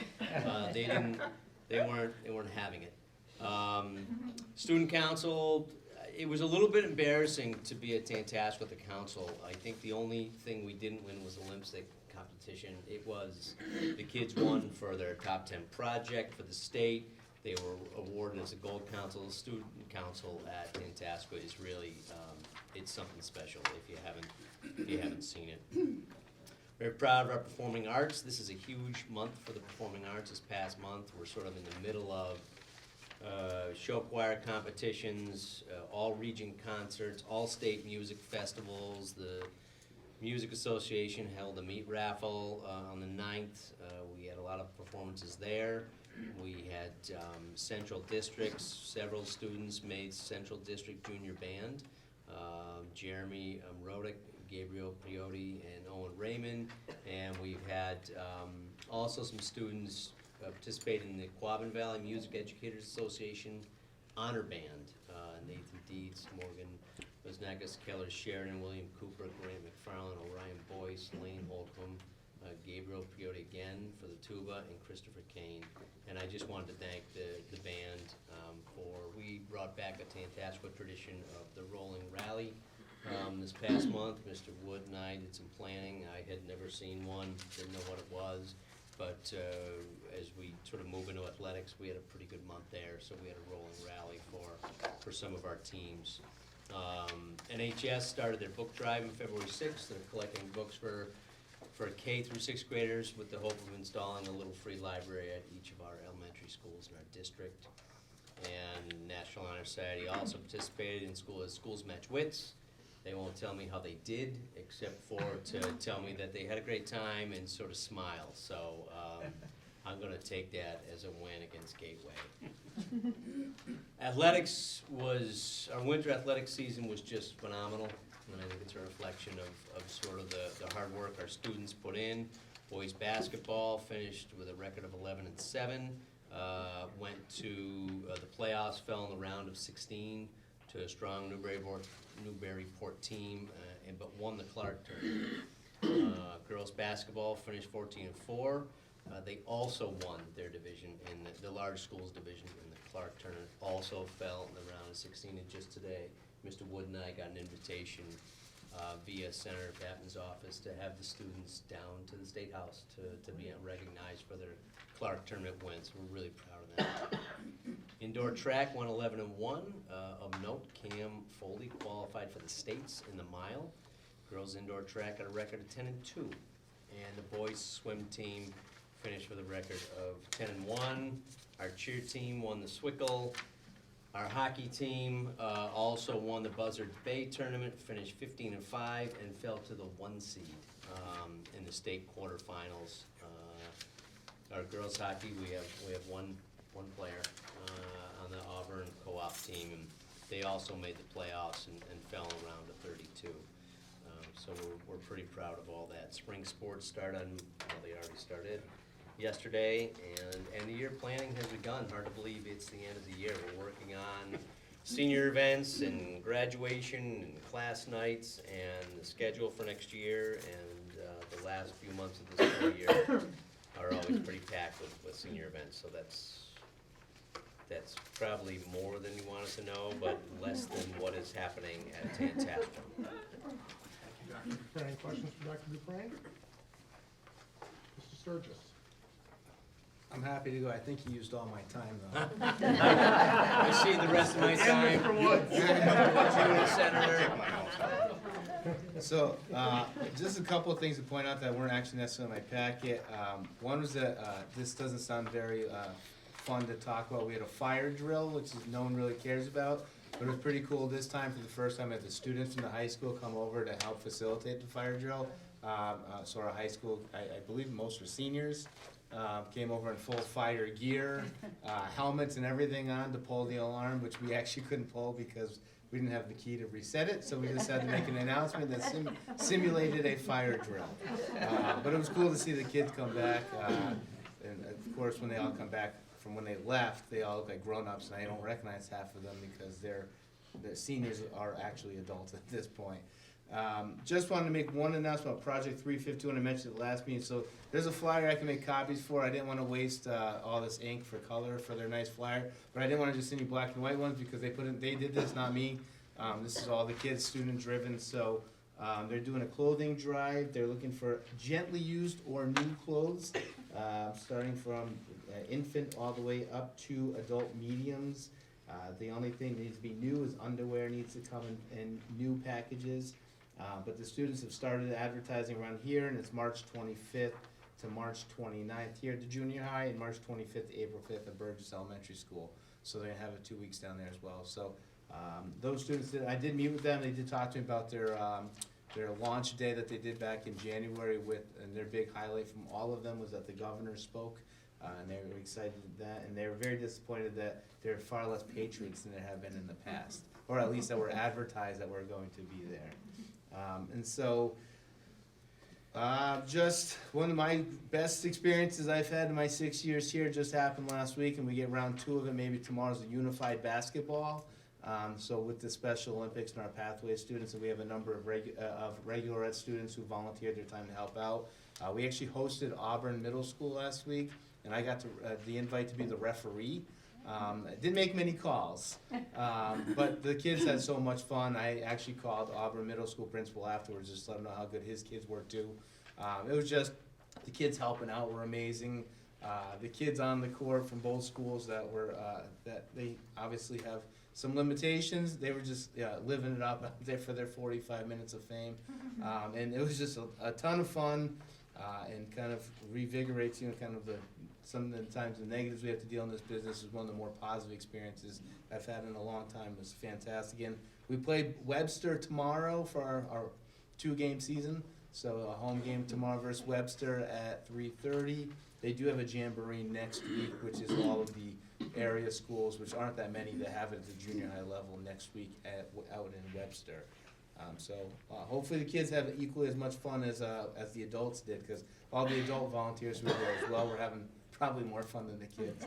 they weren't having it. Student council, it was a little bit embarrassing to be at Tantasqua with the council. I think the only thing we didn't win was the lipstick competition. It was, the kids won for their top 10 project for the state. They were awarded as a gold council. Student council at Tantasqua is really, it's something special if you haven't seen it. Very proud of our performing arts. This is a huge month for the performing arts this past month. We're sort of in the middle of show choir competitions, all region concerts, all state music festivals. The Music Association held a meat raffle on the 9th. We had a lot of performances there. We had Central Districts, several students made Central District Junior Band. Jeremy Rodick, Gabriel Priotti, and Owen Raymond. And we've had also some students participate in the Quabbin Valley Music Educators Association Honor Band. Nathan Deeds, Morgan Wisnakas, Keller Sheridan, William Cooper, Grant McFarland, Orion Boyce, Lane Holcomb, Gabriel Priotti again for the tuba, and Christopher Kane. And I just wanted to thank the band we brought back a Tantasqua tradition of the rolling rally. This past month, Mr. Wood and I did some planning. I had never seen one, didn't know what it was, but as we sort of move into athletics, we had a pretty good month there, so we had a rolling rally for some of our teams. NHS started their book drive on February 6th. They're collecting books for K through 6th graders with the hope of installing a little free library at each of our elementary schools in our district. And National Honor Society also participated in Schools Match Wits. They won't tell me how they did, except for to tell me that they had a great time and sort of smile. So I'm gonna take that as a win against Gateway. Athletics our winter athletics season was just phenomenal. And I think it's a reflection of sort of the hard work our students put in. Boys basketball finished with a record of 11-7. Went to the playoffs, fell in the round of 16 to a strong Newburyport team, but won the Clark tournament. Girls basketball finished 14-4. They also won their division in the large schools division in the Clark tournament. Also fell in the round of 16, and just today, Mr. Wood and I got an invitation via Senator Patton's office to have the students down to the State House to be recognized for their Clark tournament wins. We're really proud of that. Indoor track won 11-1. Of note, Cam Foley qualified for the States in the mile. Girls indoor track got a record of 10-2. And the boys swim team finished with a record of 10-1. Our cheer team won the Swickle. Our hockey team also won the Buzzard Bay tournament, finished 15-5, and fell to the 1 seed in the state quarterfinals. Our girls hockey, we have one player on the Auburn co-op team, and they also made the playoffs and fell in a round of 32. So we're pretty proud of all that. Spring sports they already started yesterday, and the year planning has begun. Hard to believe it's the end of the year. We're working on senior events and graduation and class nights and the schedule for next year, and the last few months of the school year are always pretty packed with senior events, so that's probably more than you wanted to know, but less than what is happening at Tantasqua. Dr. Dufresne, questions for Dr. Dufresne? Mr. Sturgis? I'm happy to go. I think you used all my time, though. I see the rest of my time. Senator. So, just a couple of things to point out that weren't actually necessarily in my packet. One was that this doesn't sound very fun to talk about. We had a fire drill, which no one really cares about, but it was pretty cool this time. For the first time, I had the students from the high school come over to help facilitate the fire drill. So our high school, I believe most were seniors, came over in full fire gear, helmets and everything on to pull the alarm, which we actually couldn't pull because we didn't have the key to reset it, so we just had to make an announcement that simulated a fire drill. But it was cool to see the kids come back, and of course, when they all come back from when they left, they all look like grown-ups, and I don't recognize half of them because the seniors are actually adults at this point. Just wanted to make one announcement about Project 351. I mentioned it last meeting. So there's a flyer I can make copies for. I didn't want to waste all this ink for color for their nice flyer, but I didn't want to just send you black and white ones because they did this, not me. This is all the kids, student driven. So they're doing a clothing drive. They're looking for gently used or new clothes, starting from infant all the way up to adult mediums. The only thing that needs to be new is underwear needs to come in new packages. But the students have started advertising around here, and it's March 25th to March 29th here at the junior high, and March 25th to April 5th at Burgess Elementary School. So they're going to have it 2 weeks down there as well. So those students, I did meet with them. They did talk to me about their their launch day that they did back in January and their big highlight from all of them was that the governor spoke. And they were excited at that, and they were very disappointed that there are far less patriots than there have been in the past, or at least that were advertised that were going to be there. And so, just one of my best experiences I've had in my 6 years here just happened last week, and we get round 2 of it. Maybe tomorrow's a unified basketball. So with the Special Olympics and our pathway students, and we have a number of regular ed students who volunteered their time to help out. We actually hosted Auburn Middle School last week, and I got the invite to be the referee. I didn't make many calls, but the kids had so much fun. I actually called Auburn Middle School principal afterwards, just to let him know how good his kids were too. It was just, the kids helping out were amazing. The kids on the court from both schools that they obviously have some limitations, they were just living it up out there for their 45 minutes of fame. And it was just a ton of fun, and kind of revigorates, kind of some of the times the negatives we have to deal in this business is one of the more positive experiences I've had in a long time. It was fantastic. And we played Webster tomorrow for our 2-game season. So a home game tomorrow versus Webster at 3:30. They do have a jamboree next week, which is all of the area schools, which aren't that many, that have it at the junior high level next week out in Webster. So hopefully the kids have equally as much fun as the adults did, because all the adult volunteers who were there as well were having probably more fun than the kids.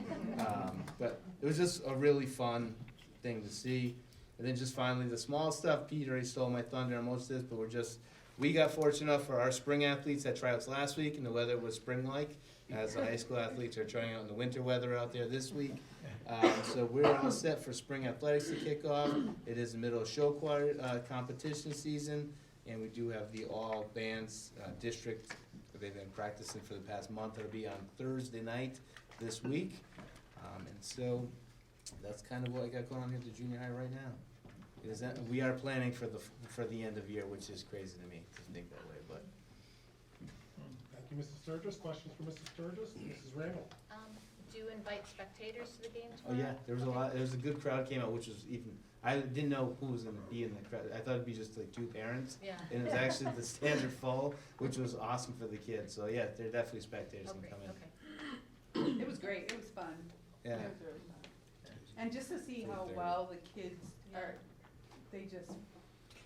But it was just a really fun thing to see. And then just finally, the small stuff, Pete already stole my thunder on most of this, but we got fortunate enough for our spring athletes at tryouts last week, and the weather was spring-like, as the high school athletes are trying out in the winter weather out there this week. So we're all set for spring athletics to kick off. It is the middle of show choir competition season, and we do have the all bands district that they've been practicing for the past month. It'll be on Thursday night this week. And so that's kind of what I got going on here at the junior high right now. We are planning for the end of year, which is crazy to me to think that way, but. Thank you, Mrs. Sturgis. Questions for Mrs. Sturgis? Mrs. Randall? Do you invite spectators to the game Oh, tomorrow? yeah, there was a good crowd came out, which was I didn't know who was gonna be in the crowd. I thought it'd be just like 2 parents. Yeah. And it was actually, the stands are full, which was awesome for the kids. So, yeah, they're definitely spectators can Okay, come in. okay. It was great, it was fun. Yeah. It was really fun. And just to see how 3:30. well the kids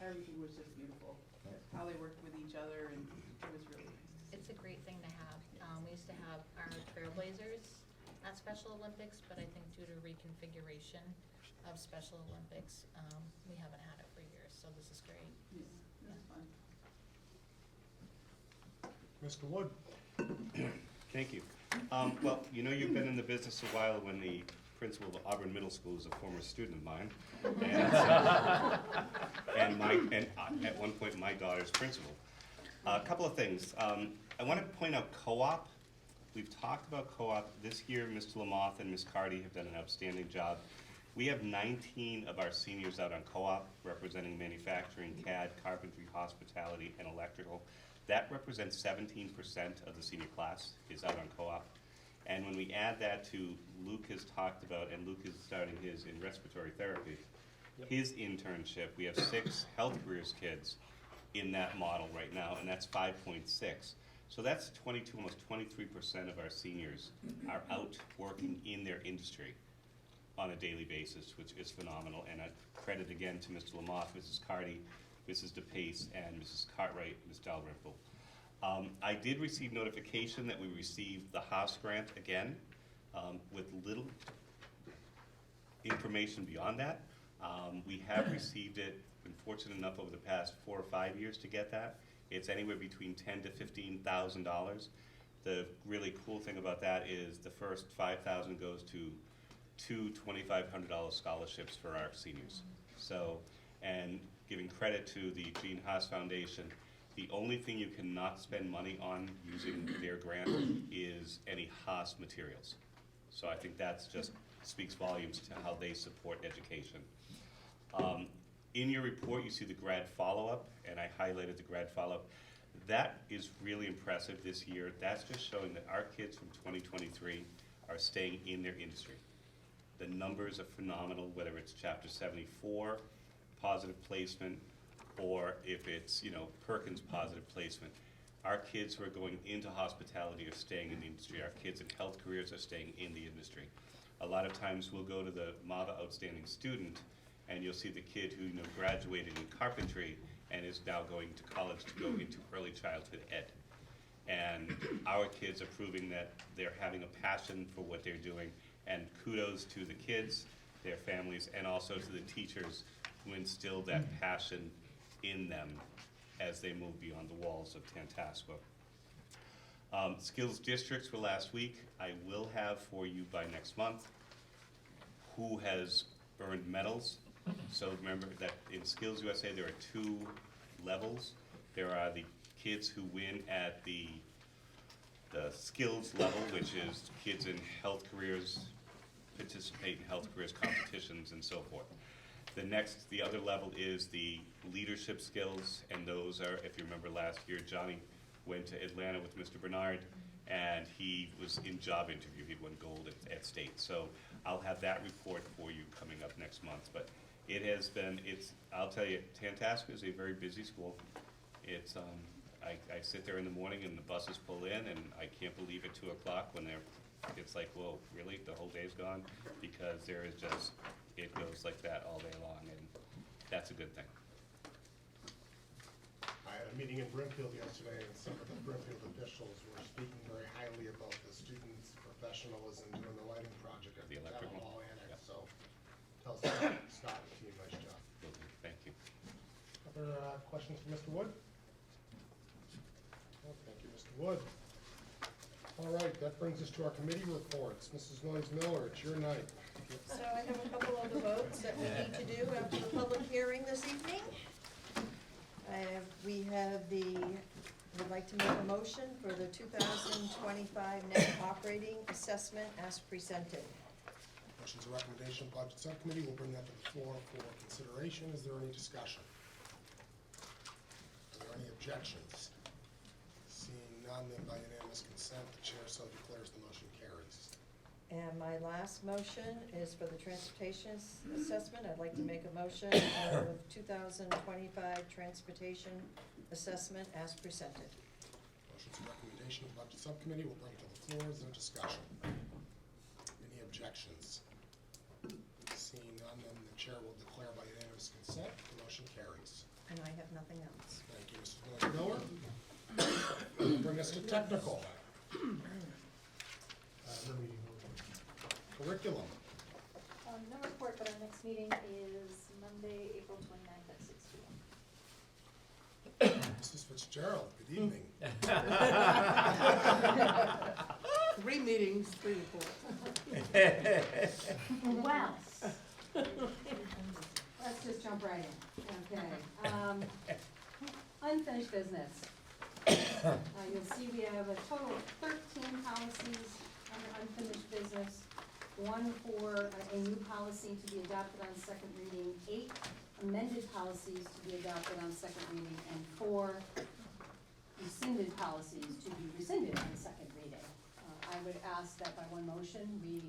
everything was just beautiful. Yeah. How they worked with each other, and it was really nice. It's a great thing to have. We used to have our Trailblazers at Special Olympics, but I think due to reconfiguration of Special Olympics, we haven't had it for years, so this is great. Yeah, it was fun. Mr. Wood? Thank you. Well, you've been in the business a while when the principal of Auburn Middle School is a former student of mine. And at one point, my daughter's principal. A couple of things. I want to point out co-op. We've talked about co-op. This year, Mr. Lamoth and Ms. Cardy have done an outstanding job. We have 19 of our seniors out on co-op, representing manufacturing, CAD, carpentry, hospitality, and electrical. That represents 17% of the senior class is out on co-op. And when we add that to Luke has talked about, and Luke is starting his in respiratory therapy, his internship, we have 6 health careers kids in that model right now, and that's 5.6. So that's 22, almost 23% of our seniors are out working in their industry on a daily basis, which is phenomenal. And I credit again to Mr. Lamoth, Mrs. Cardy, Mrs. DePace, and Mrs. Cartwright, Ms. Dalrymple. I did receive notification that we received the Haas grant again, with little information beyond that. We have received it, been fortunate enough over the past 4 or 5 years to get that. It's anywhere between $10,000 to $15,000. The really cool thing about that is the first $5,000 goes to 2 $2,500 scholarships for our seniors. So, and giving credit to the Gene Haas Foundation, the only thing you cannot spend money on using their grant is any Haas materials. So I think that's just speaks volumes to how they support education. In your report, you see the grad follow-up, and I highlighted the grad follow-up. That is really impressive this year. That's just showing that our kids from 2023 are staying in their industry. The numbers are phenomenal, whether it's Chapter 74, positive placement, or if it's, Perkins positive placement. Our kids who are going into hospitality are staying in the industry. Our kids in health careers are staying in the industry. A lot of times we'll go to the MAVA Outstanding Student, and you'll see the kid who graduated in carpentry and is now going to college to go into early childhood ed. And our kids are proving that they're having a passion for what they're doing, and kudos to the kids, their families, and also to the teachers who instilled that passion in them as they move beyond the walls of Tantasqua. Skills districts were last week. I will have for you by next month who has earned medals. So remember that in Skills USA there are 2 levels. There are the kids who win at the skills level, which is kids in health careers participate in health careers competitions and so forth. The other level is the leadership skills, and those are, if you remember last year, Johnny went to Atlanta with Mr. Bernard, and he was in job interview. He'd won gold at state. So I'll have that report for you coming up next month. But it has been, I'll tell you, Tantasqua is a very busy school. It's, I sit there in the morning and the buses pull in, and I can't believe at 2 o'clock when it's like, whoa, really? The whole day's gone? Because there is just, it goes like that all day long, and that's a good thing. I had a meeting in Brimfield yesterday, and some of the Brimfield officials were speaking very highly about the students' professionalism doing the lighting project at The the electric town one? hall annex, Yeah. so tell Scott and team, nice job. Will do. Thank you. Other questions for Mr. Wood? Oh, thank you, Mr. Wood. All right, that brings us to our committee reports. Mrs. Williams-Miller, it's your night. So I have a couple of the votes that we need to do after the public hearing this evening. Would like to make a motion for the 2025 net operating assessment as presented. Motion's a recommendation, budget subcommittee will bring that to the floor for consideration. Is there any discussion? Are there any objections? Seeing none, then by unanimous consent, the chair so declares the motion carries. And my last motion is for the transportation assessment. I'd like to make a motion of 2025 transportation assessment as presented. Motion's a recommendation, budget subcommittee will bring it to the floor. Is there discussion? Any objections? Seeing none, then the chair will declare by unanimous consent, the motion carries. And I have nothing else. Thank you, Mrs. Williams-Miller. Bring us to technical. Curriculum. No report, but our next meeting is Monday, April 29th at 6 p.m. Mrs. Fitzgerald, good evening. 3 meetings, 3 reports. Well, let's just jump right in, okay. Unfinished business. You'll see we have a total of 13 policies under unfinished business. 1 for a new policy to be adopted on second reading, 8 amended policies to be adopted on second reading, and 4 rescinded policies to be rescinded on second reading. I would ask that by one motion, we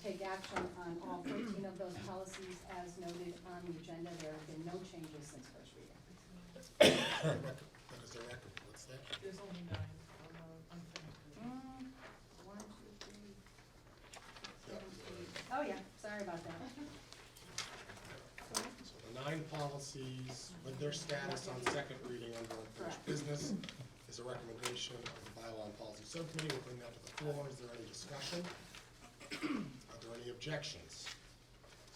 take action on all 13 of those policies as noted on the agenda. There have been no changes since first reading. That is the record. What's that? There's only 9 unfinished. 1, 2, 3, 6, 7, 8. Oh, yeah, sorry about that. So the 9 policies with their status on second reading under unfinished business is a recommendation of the bylaw and policy subcommittee. We'll bring that to the floor. Is there any discussion? Are there any objections?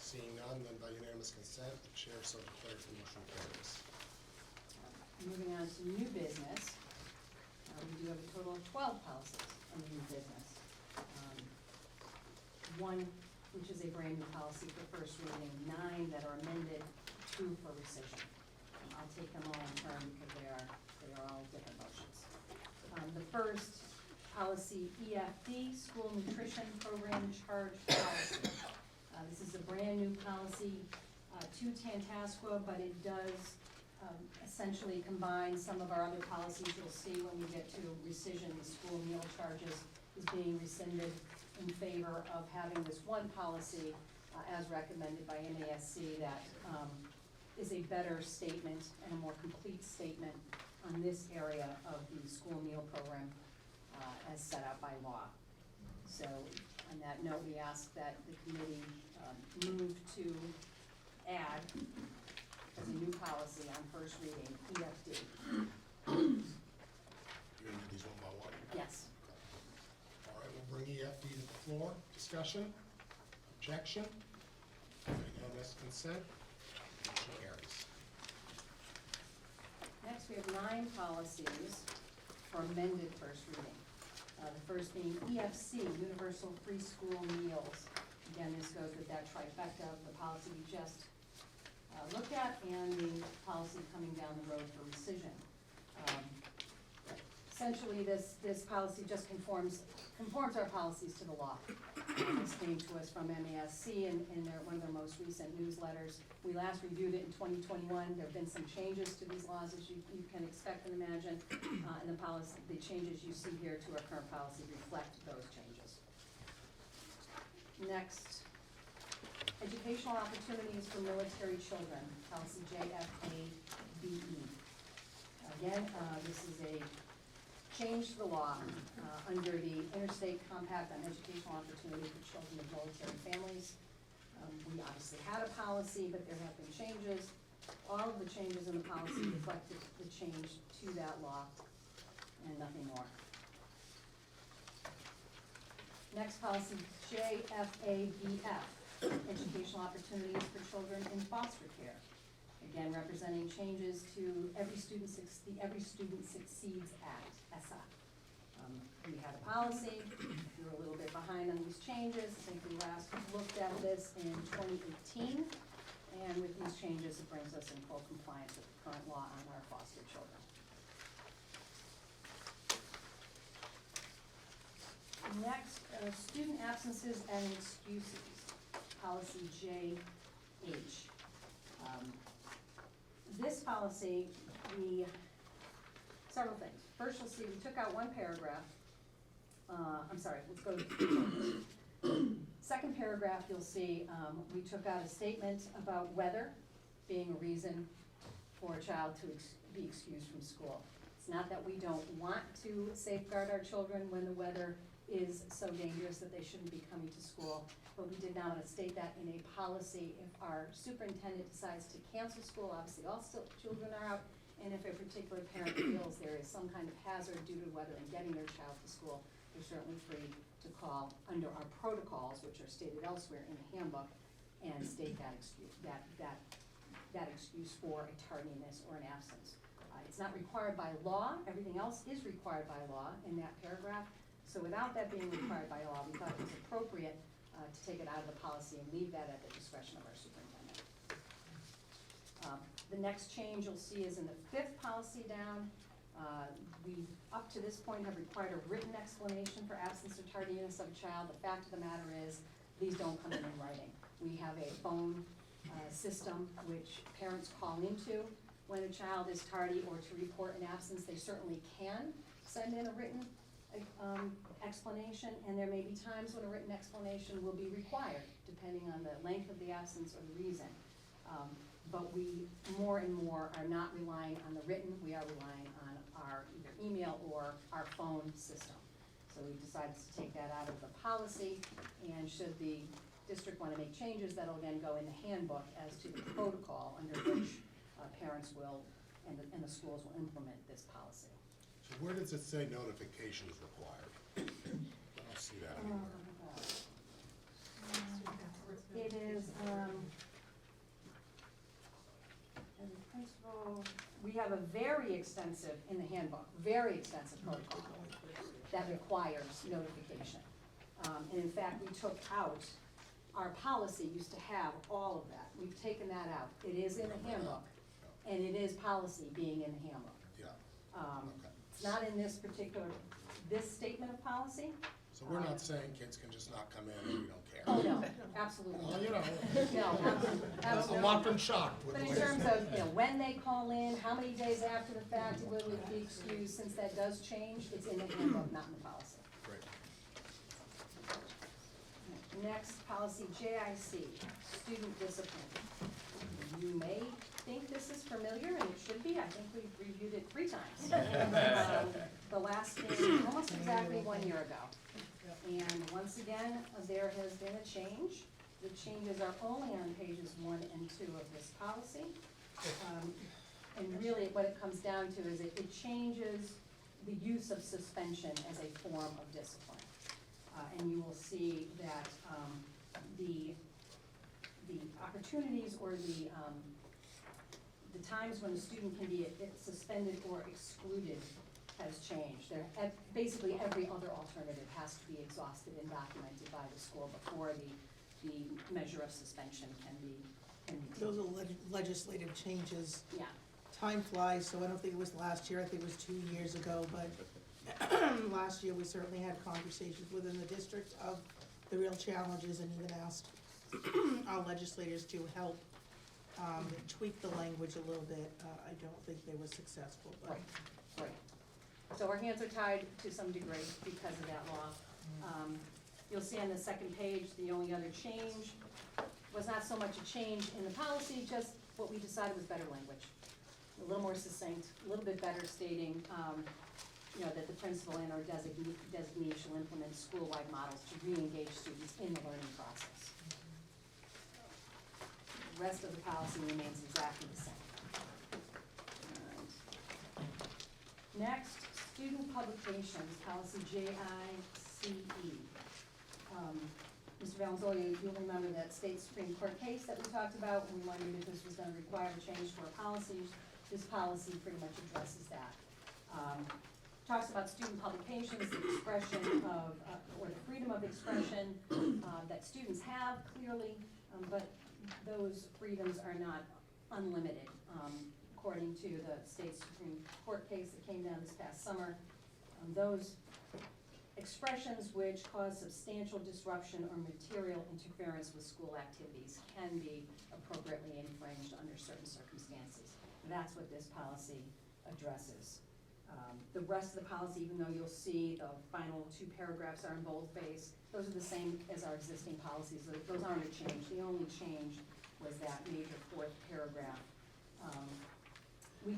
Seeing none, then by unanimous consent, the chair so declares the motion carries. Moving on to new business, we do have a total of 12 policies under new business. 1, which is a brand new policy for first reading, 9 that are amended, 2 for rescission. I'll take them all in turn because they are all different motions. The first policy, EFD, School Nutrition Program Charge Policy. This is a brand new policy to Tantasqua, but it does essentially combine some of our other policies. You'll see when we get to rescission, the school meal charges is being rescinded in favor of having this one policy as recommended by MASC that is a better statement and a more complete statement on this area of the school meal program as set out by law. So on that note, we ask that the committee move to add as a new policy on first reading, EFD. You're gonna do these one by one? Yes. All right, we'll bring EFD to the floor. Discussion? Objection? Unanimous consent? Motion carries. Next, we have 9 policies for amended first reading. The first being EFC, Universal Free School Meals. Again, this goes with that trifecta of the policy we just looked at and the policy coming down the road for rescission. Essentially, this policy just conforms our policies to the law. This came to us from MASC in one of their most recent newsletters. We last reviewed it in 2021. There have been some changes to these laws, as you can expect and imagine, and the changes you see here to our current policy reflect those changes. Next, educational opportunities for military children, policy JFABE. Again, this is a change to the law under the Interstate Compact on Educational Opportunity for Children of Military Families. We obviously had a policy, but there have been changes. All of the changes in the policy reflected the change to that law and nothing more. Next policy, JFABF, Educational Opportunities for Children in Foster Care. Again, representing changes to the Every Student Succeeds Act, ESSA. We had a policy, we were a little bit behind on these changes. I think we last looked at this in 2018, and with these changes, it brings us in full compliance with the current law on our foster children. Next, student absences and excuses, policy JH. This policy, several things. First, you'll see we took out one paragraph. I'm sorry, let's go to the second paragraph. You'll see we took out a statement about weather being a reason for a child to be excused from school. It's not that we don't want to safeguard our children when the weather is so dangerous that they shouldn't be coming to school, but we did not want to state that in a policy. If our superintendent decides to cancel school, obviously all children are out, and if a particular parent feels there is some kind of hazard due to weather in getting their child to school, they're certainly free to call under our protocols, which are stated elsewhere in the handbook, and state that excuse, that excuse for a tardiness or an absence. It's not required by law. Everything else is required by law in that paragraph. So without that being required by law, we thought it was appropriate to take it out of the policy and leave that at the discretion of our superintendent. The next change you'll see is in the 5th policy down. We, up to this point, have required a written explanation for absence or tardiness of a child. The fact of the matter is, these don't come in writing. We have a phone system which parents call into when a child is tardy or to report an absence. They certainly can send in a written explanation, and there may be times when a written explanation will be required, depending on the length of the absence or the reason. But we more and more are not relying on the written, we are relying on our either email or our phone system. So we decided to take that out of the policy, and should the district want to make changes, that'll then go in the handbook as to the protocol under which parents will, and the schools will implement this policy. So where does it say notification is required? I don't see that anywhere. It is, as a principal, we have a very extensive, in the handbook, very extensive protocol that requires notification. And in fact, we took out, our policy used to have all of that. We've taken that out. It is in the handbook, and it is policy being in the handbook. Yeah, okay. It's not in this statement of policy. So we're not saying kids can just not come in and we don't care? Oh, no, absolutely. Well, you know. No, absolutely. I'm often shocked with But the in way terms it's- of, when they call in, how many days after the fact will it be excused, since that does change, it's in the handbook, not in the policy. Great. Next, policy JIC, student discipline. You may think this is familiar, and it should be. I think we've reviewed it 3 times. The last being almost exactly 1 year ago. And once again, there has been a change. The changes are only on pages 1 and 2 of this policy. And really, what it comes down to is it changes the use of suspension as a form of discipline. And you will see that the opportunities or the times when a student can be suspended or excluded has changed. Basically, every other alternative has to be exhausted and documented by the school before the measure of suspension can be taken. Those are legislative changes. Yeah. Time flies, so I don't think it was last year, I think it was 2 years ago, but last year we certainly had conversations within the district of the real challenges and even asked our legislators to help tweak the language a little bit. I don't think they were successful, but. Right. So our hands are tied to some degree because of that law. You'll see on the second page, the only other change was not so much a change in the policy, just what we decided was better language. A little more succinct, a little bit better stating, that the principal and or designee shall implement school-wide models to re-engage students in the learning process. The rest of the policy remains exactly the same. Next, student publications, policy JICE. Mr. Valenzola, you'll remember that state Supreme Court case that we talked about, when we wondered if this was gonna require a change to our policies. This policy pretty much addresses that. Talks about student publications, the expression of, or the freedom of expression that students have clearly, but those freedoms are not unlimited. According to the state Supreme Court case that came down this past summer, those expressions which cause substantial disruption or material interference with school activities can be appropriately infringed under certain circumstances. And that's what this policy addresses. The rest of the policy, even though you'll see the final 2 paragraphs are in boldface, those are the same as our existing policies. Those aren't a change. The only change was that major 4th paragraph. We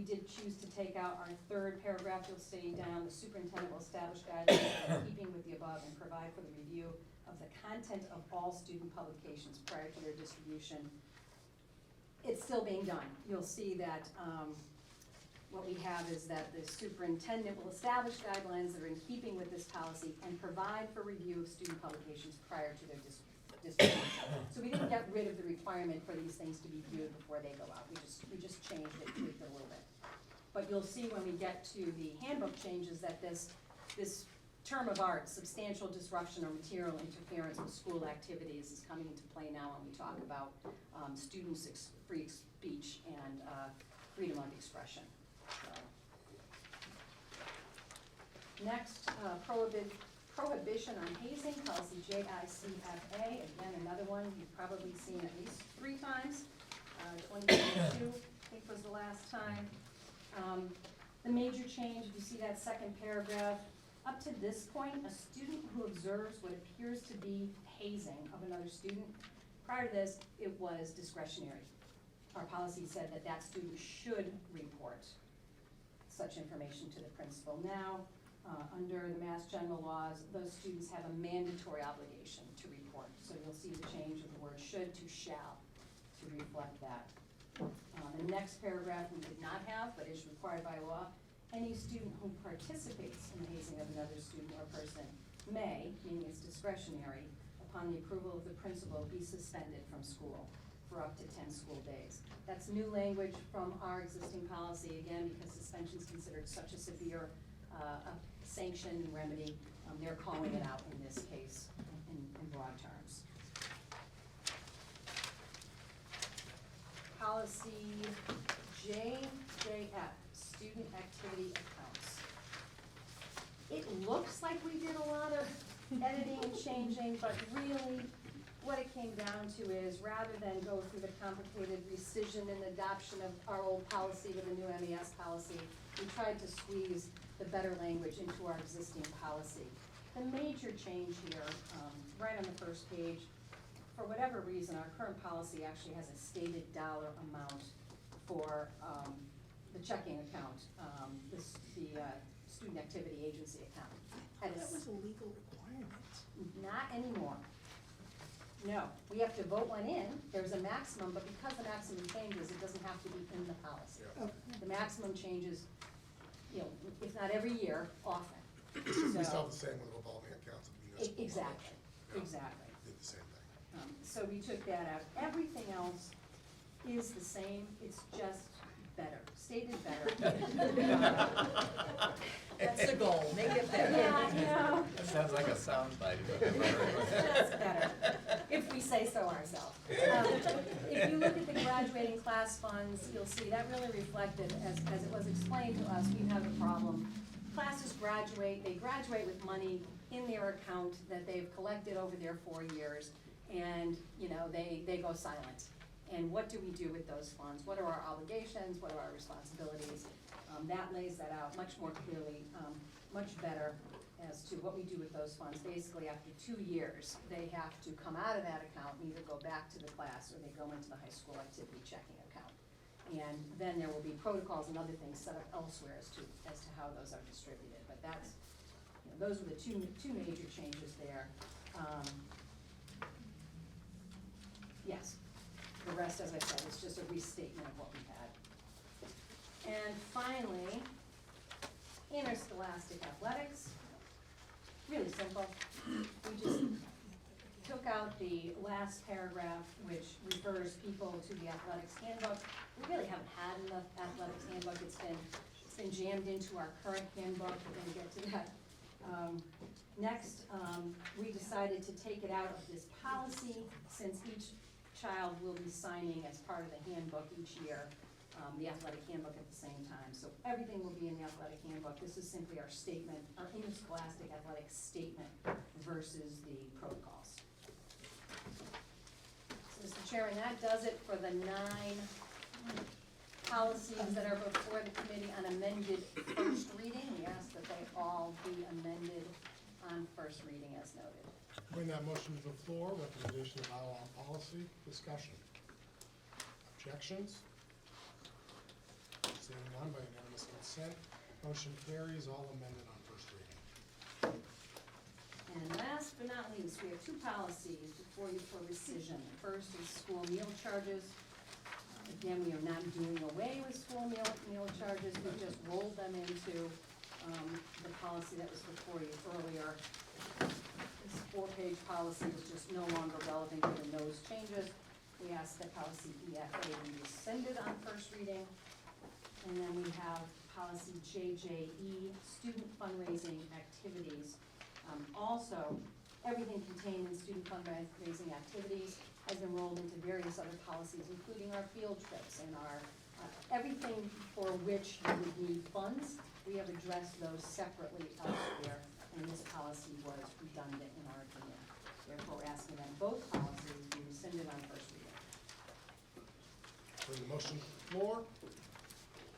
did choose to take out our 3rd paragraph. You'll see down, the superintendent will establish guidelines in keeping with the above and provide for the review of the content of all student publications prior to their distribution. It's still being done. You'll see that what we have is that the superintendent will establish guidelines that are in keeping with this policy and provide for review of student publications prior to their distribution. So we didn't get rid of the requirement for these things to be viewed before they go out. We just changed it, tweaked it a little bit. But you'll see when we get to the handbook changes that this term of art, substantial disruption or material interference with school activities, is coming into play now when we talk about students' free speech and freedom of expression. So. Next, prohibition on hazing, policy JICFA. Again, another one you've probably seen at least 3 times. 2022, I think, was the last time. The major change, if you see that 2nd paragraph, up to this point, a student who observes what appears to be hazing of another student, prior to this, it was discretionary. Our policy said that that student should report such information to the principal. Now, under the Mass General laws, those students have a mandatory obligation to report. So you'll see the change of the word should to shall to reflect that. The next paragraph we did not have, but is required by law. Any student who participates in the hazing of another student or person may, meaning it's discretionary, upon the approval of the principal, be suspended from school for up to 10 school days. That's new language from our existing policy, again, because suspension is considered such a severe sanction and remedy. They're calling it out in this case in broad terms. Policy JJF, student activity accounts. It looks like we did a lot of editing and changing, but really what it came down to is, rather than go through the complicated rescission and adoption of our old policy with a new MES policy, we tried to squeeze the better language into our existing policy. The major change here, right on the first page, for whatever reason, our current policy actually has a stated dollar amount for, the checking account, the student activity agency account. And That it's was a legal requirement. not anymore. No, we have to vote one in, there's a maximum, but because the maximum changes, it doesn't have to be in the policy. Okay. The maximum changes, you know, if not every year, often. We still So- have the same with revolving accounts at the municipal. Exactly, Yeah. exactly. Did the same thing. So we took that out. Everything else is the same, it's just better, stated better. That's the goal, make it better. Yeah, you know, That sounds like a soundbite. it's just better, if we say so ourselves. If you look at the graduating class funds, you'll see that really reflected, as it was explained to us, we have a problem. Classes graduate, they graduate with money in their account that they've collected over their 4 years, and, you know, they go silent. And what do we do with those funds? What are our obligations? What are our responsibilities? That lays that out much more clearly, much better as to what we do with those funds. Basically, after 2 years, they have to come out of that account and either go back to the class or they go into the high school activity checking account. And then there will be protocols and other things set up elsewhere as to how those are distributed. But that's, you know, those are the two major changes there. Yes, the rest, as I said, is just a restatement of what we had. And finally, interscholastic athletics, really simple. We just took out the last paragraph, which refers people to the athletics handbook. We really haven't had enough athletics handbook, it's been jammed into our current handbook, we're gonna get to that. Next, we decided to take it out of this policy, since each child will be signing as part of the handbook each year, the athletic handbook at the same time. So everything will be in the athletic handbook. This is simply our statement, our interscholastic athletic statement versus the protocols. So, Mr. Chairman, that does it for the 9 policies that are before the committee on amended first reading. We ask that they all be amended on first reading as noted. Bring that motion to the floor, recommendation of bylaw on policy, discussion. Objections? Seeing none by unanimous consent, motion carries, all amended on first reading. And last but not least, we have 2 policies before you for rescission. The first is school meal charges. Again, we are not doing away with school meal charges, we just rolled them into the policy that was before you earlier. This 4-page policy is just no longer relevant given those changes. We ask that policy EFA be rescinded on first reading. And then we have policy JJE, student fundraising activities. Also, everything contained in student fundraising activities has been rolled into various other policies, including our field trips and our, everything for which you would need funds. We have addressed those separately elsewhere, and this policy was redundant in our opinion. Therefore, we're asking that both policies be rescinded on first reading. Bring the motion to the floor,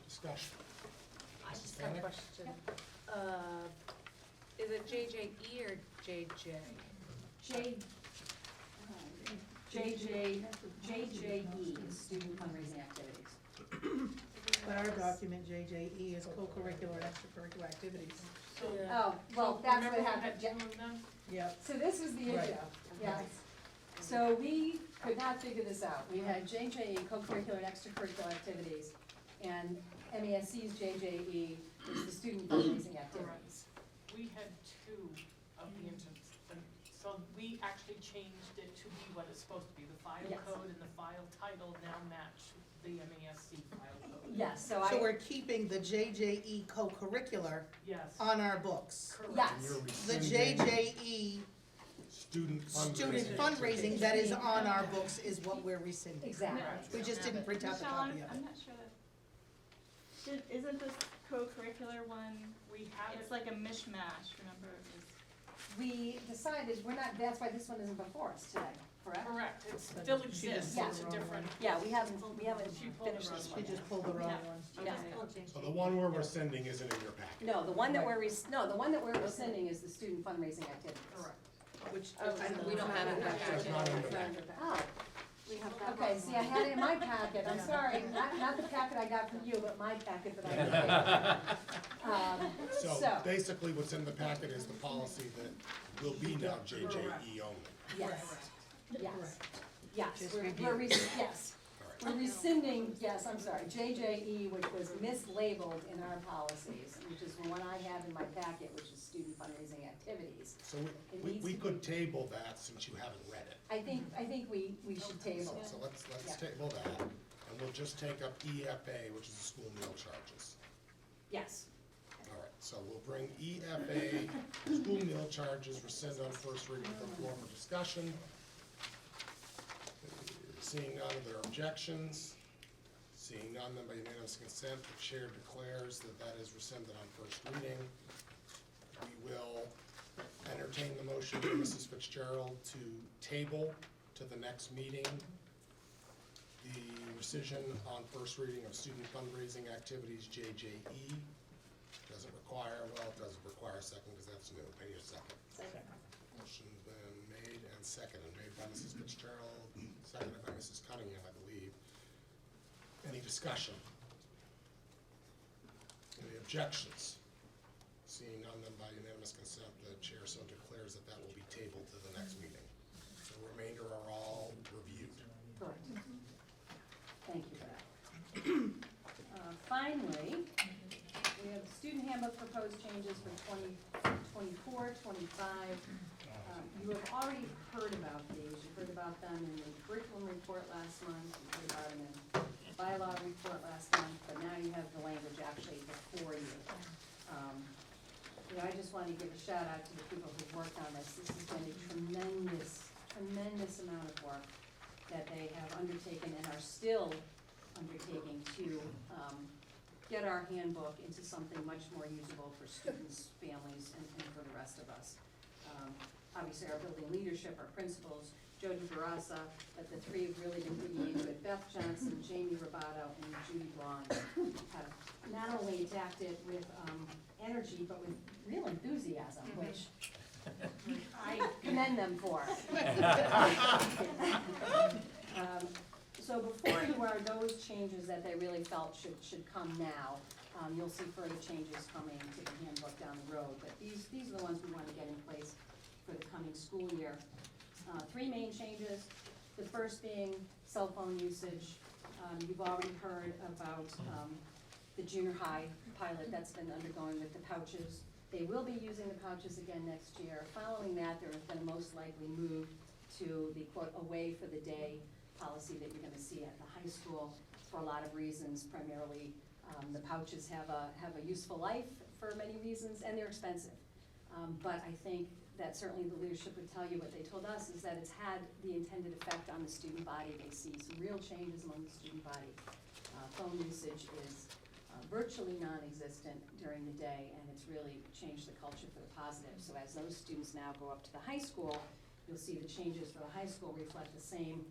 discussion. I Mrs. just have a Panic? question. Is it JJE or JJ? JJE is student fundraising activities. But our document, JJE, is co-curricular and extracurricular activities. Oh, well, that's what happened. Two of them? Yep. So this was the issue, Right. yes. So we could not figure this out. We had JJE, co-curricular and extracurricular activities, and MESC's JJE is the student fundraising activities. We had 2 of the interns, and so we actually changed it to be what it's supposed to be. The file Yes. code and the file title now match the MESC file code. Yes, so So I, we're keeping the JJE co-curricular Yes. on our books. Correct. yes. And you're The rescinding JJE student student fundraising. fundraising that is on our books is what we're rescinding. Exactly. We just didn't print out the Michelle, copy of I'm it. not sure that, isn't this co-curricular one, We have it's it, like a mishmash, remember? It's- We decided, we're not, that's why this one isn't before us today, correct? correct, it still She just exists, pulled it's a the wrong different. Yeah, we haven't She pulled the finished wrong this She one. just pulled the wrong Yeah. one. Okay. So the one we're rescinding isn't in your packet. No, the one that we're, the one that we're rescinding is the student fundraising activities. Correct. which. We don't have it. It's not in the back. Oh, okay, see, I had it in my packet, I'm sorry, not the packet I got from you, but my packet that I gave. So basically, what's in the packet is the policy that will be now JJE only. Yes, yes, yes, Just we're, review. yes. All We're rescinding, yes, I'm sorry, JJE, which was mislabeled in our policies, which is the one I have in my packet, which is student fundraising activities. So we could table that since you haven't read it. I think we should table it. So let's Yeah. table that, and we'll just take up EFA, which is the school meal charges. Yes, All right, so we'll bring EFA, school meal charges, rescind on first reading for floor for discussion. Seeing none of their objections, seeing none, then by unanimous consent, the chair declares that that is rescinded on first reading. We will entertain the motion of Mrs. Fitzgerald to table to the next meeting the rescission on first reading of student fundraising activities, JJE. Doesn't require, well, it does require a second because that's new. I need a second. Motion's been made and seconded, made by Mrs. Fitzgerald, seconded by Mrs. Cunningham, I believe. Any discussion? Any objections? Seeing none, then by unanimous consent, the chair so declares that that will be tabled to the next meeting. The remainder are all reviewed. correct. Thank you for that. Finally, we have student handbook proposed changes for 2024, 25. You have already heard about these. You heard about them in the curriculum report last month. You heard about them in the bylaw report last month, but now you have the language actually before you. I just want to give a shout out to the people who've worked on this. This has been a tremendous amount of work that they have undertaken and are still undertaking to get our handbook into something much more usable for students, families, and for the rest of us. Obviously, our building leadership, our principals, Jody Barassa, but the three have really been digging into it. Beth Johnson, Jamie Robato, and Judy Braun have not only attacked it with energy, but with real enthusiasm, which I commend them for. So before you are those changes that they really felt should come now. You'll see further changes coming to the handbook down the road, but these are the ones we want to get in place for the coming school year. Three main changes. The first being cell phone usage. You've already heard about the junior high pilot that's been undergoing with the pouches. They will be using the pouches again next year. Following that, there is going to most likely move to the quote away for the day policy that you're going to see at the high school for a lot of reasons. Primarily, the pouches have a useful life for many reasons, and they're expensive. But I think that certainly the leadership would tell you what they told us is that it's had the intended effect on the student body. They see some real changes among the student body. Phone usage is virtually non-existent during the day, and it's really changed the culture for the positive. So as those students now go up to the high school, you'll see the changes for the high school reflect the same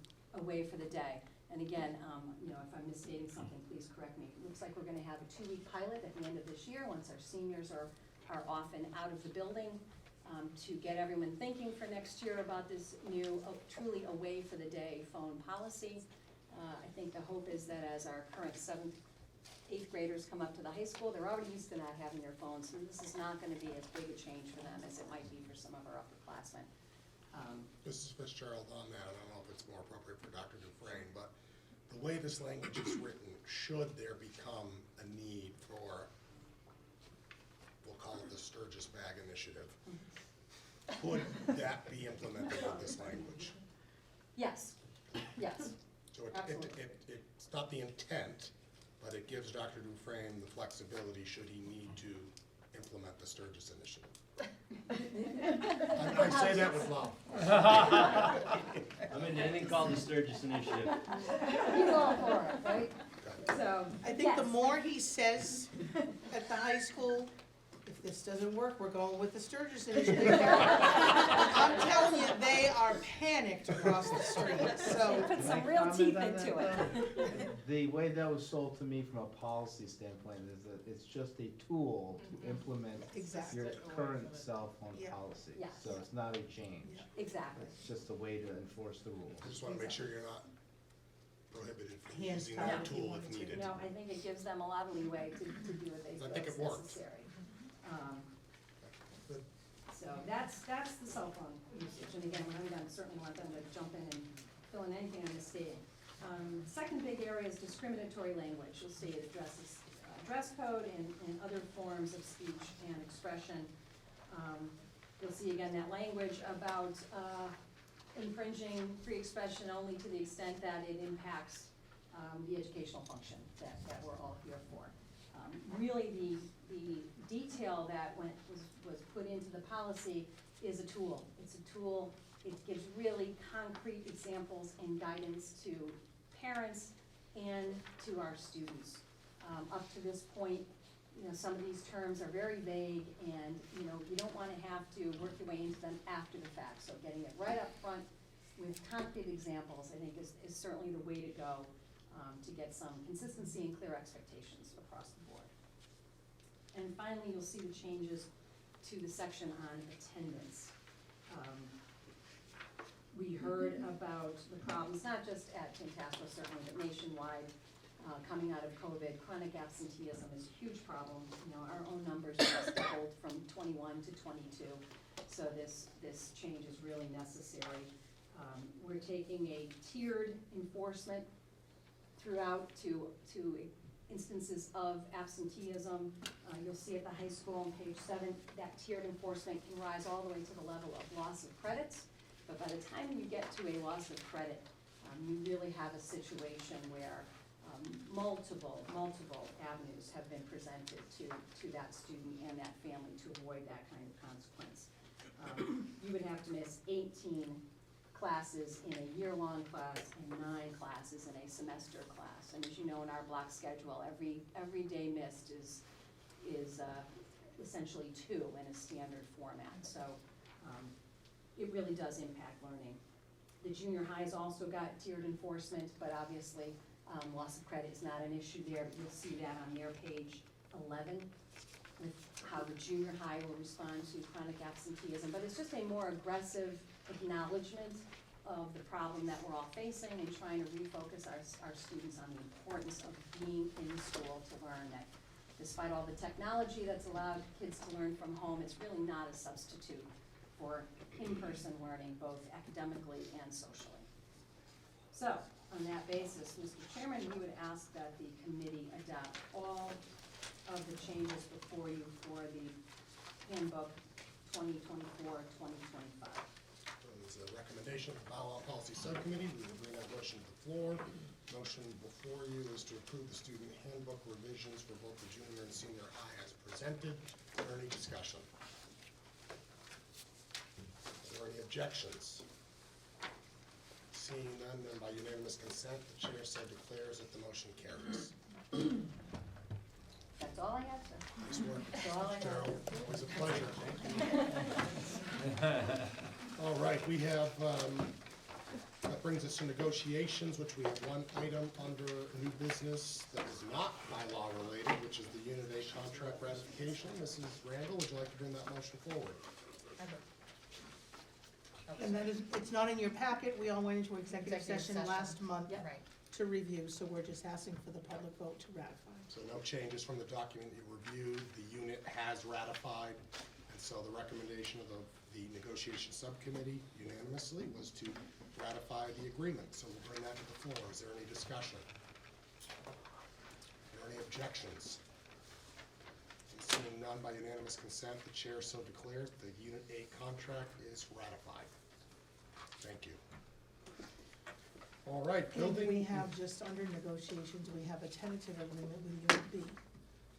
away for the day. And again, if I'm misstating something, please correct me. It looks like we're gonna have a 2-week pilot at the end of this year, once our seniors are off and out of the building, to get everyone thinking for next year about this new, truly away for the day phone policy. I think the hope is that as our current 7th, 8th graders come up to the high school, they're already used to not having their phones, so this is not gonna be as big a change for them as it might be for some of our upperclassmen. Mrs. Fitzgerald, on that, I don't know if it's more appropriate for Dr. Dufresne, but the way this language is written, should there become a need for, we'll call it the Sturgis Bag Initiative, could that be implemented with this language? Yes, So Absolutely. it's not the intent, but it gives Dr. Dufresne the flexibility should he need to implement the Sturgis Initiative. I say that with love. I'm in anything called the Sturgis Initiative. he's all for it, right? So, I think the yes. more he says at the high school, if if this doesn't work, we're going with the Sturgis initiative. I'm telling you, they are panicked across the street, so. Put some Can I real comment teeth on into that, it. though? The way that was sold to me from a policy standpoint is that it's just a tool to implement Exactly. your current cell phone Yeah. policy. Yes. So it's not a change. Exactly. It's just a way to enforce the rules. I just wanna make sure you're not prohibited from Hands using tied that if you tool if wanted to. needed. No, I think it gives them a lot of leeway to do what they I feel think is it worked. necessary. Um, Good. So that's the cell phone usage, and again, when I'm done, certainly want them to jump in and fill in anything I'm misstating. Second big area is discriminatory language. You'll see it addresses dress code and other forms of speech and expression. You'll see again that language about infringing free expression only to the extent that it impacts the educational function that we're all here for. Really, the detail that was put into the policy is a tool. It's a tool. It gives really concrete examples and guidance to parents and to our students. Up to this point, you know, some of these terms are very vague, and, you know, you don't wanna have to work your way into them after the fact. So getting it right up front with concrete examples, I think is certainly the way to go, to get some consistency and clear expectations across the board. And finally, you'll see the changes to the section on attendance. We heard about the problems, not just at Tantasqua certainly, but nationwide, coming out of COVID. Chronic absenteeism is a huge problem. You know, our own numbers just doubled from 21 to 22, so this change is really necessary. We're taking a tiered enforcement throughout to instances of absenteeism. You'll see at the high school on page 7, that tiered enforcement can rise all the way to the level of loss of credits. But by the time you get to a loss of credit, you really have a situation where multiple avenues have been presented to that student and that family to avoid that kind of consequence. You would have to miss 18 classes in a year-long class and 9 classes in a semester class. And as you know, in our block schedule, every day missed is essentially 2 in a standard format. So it really does impact learning. The junior highs also got tiered enforcement, but obviously loss of credit is not an issue there. But you'll see that on their page 11 with how the junior high will respond to chronic absenteeism. But it's just a more aggressive acknowledgement of the problem that we're all facing and trying to refocus our students on the importance of being in school to learn, that despite all the technology that's allowed kids to learn from home, it's really not a substitute for in-person learning, both academically and socially. So, on that basis, Mr. Chairman, we would ask that the committee adopt all of the changes before you for the handbook 2024-2025. There's a recommendation for bylaw policy subcommittee. We will bring that motion to the floor. Motion before you is to approve the student handbook revisions for both the junior and senior high as presented. Is there any discussion? Are there any objections? Seeing none, then by unanimous consent, the chair so declares that the motion carries. That's all I have, sir. Nice work. That's all I have. Carol, always a pleasure. All right, we have, that brings us to negotiations, which we have one item under new business that is not bylaw related, which is the Unit A contract ratification. Mrs. Randall, would you like to bring that motion forward? And that is, it's not in your packet, we all went into executive Executive session session. last month Right. to review, so we're just asking for the public vote to ratify. So no changes from the document you reviewed. The unit has ratified, and so the recommendation of the negotiation subcommittee unanimously was to ratify the agreement. So we'll bring that to the floor. Is there any discussion? Are there any objections? Seeing none by unanimous consent, the chair so declares the Unit A contract is ratified. Thank you. All right, And we building. have just under negotiations, we have a tentative agreement with Unit B,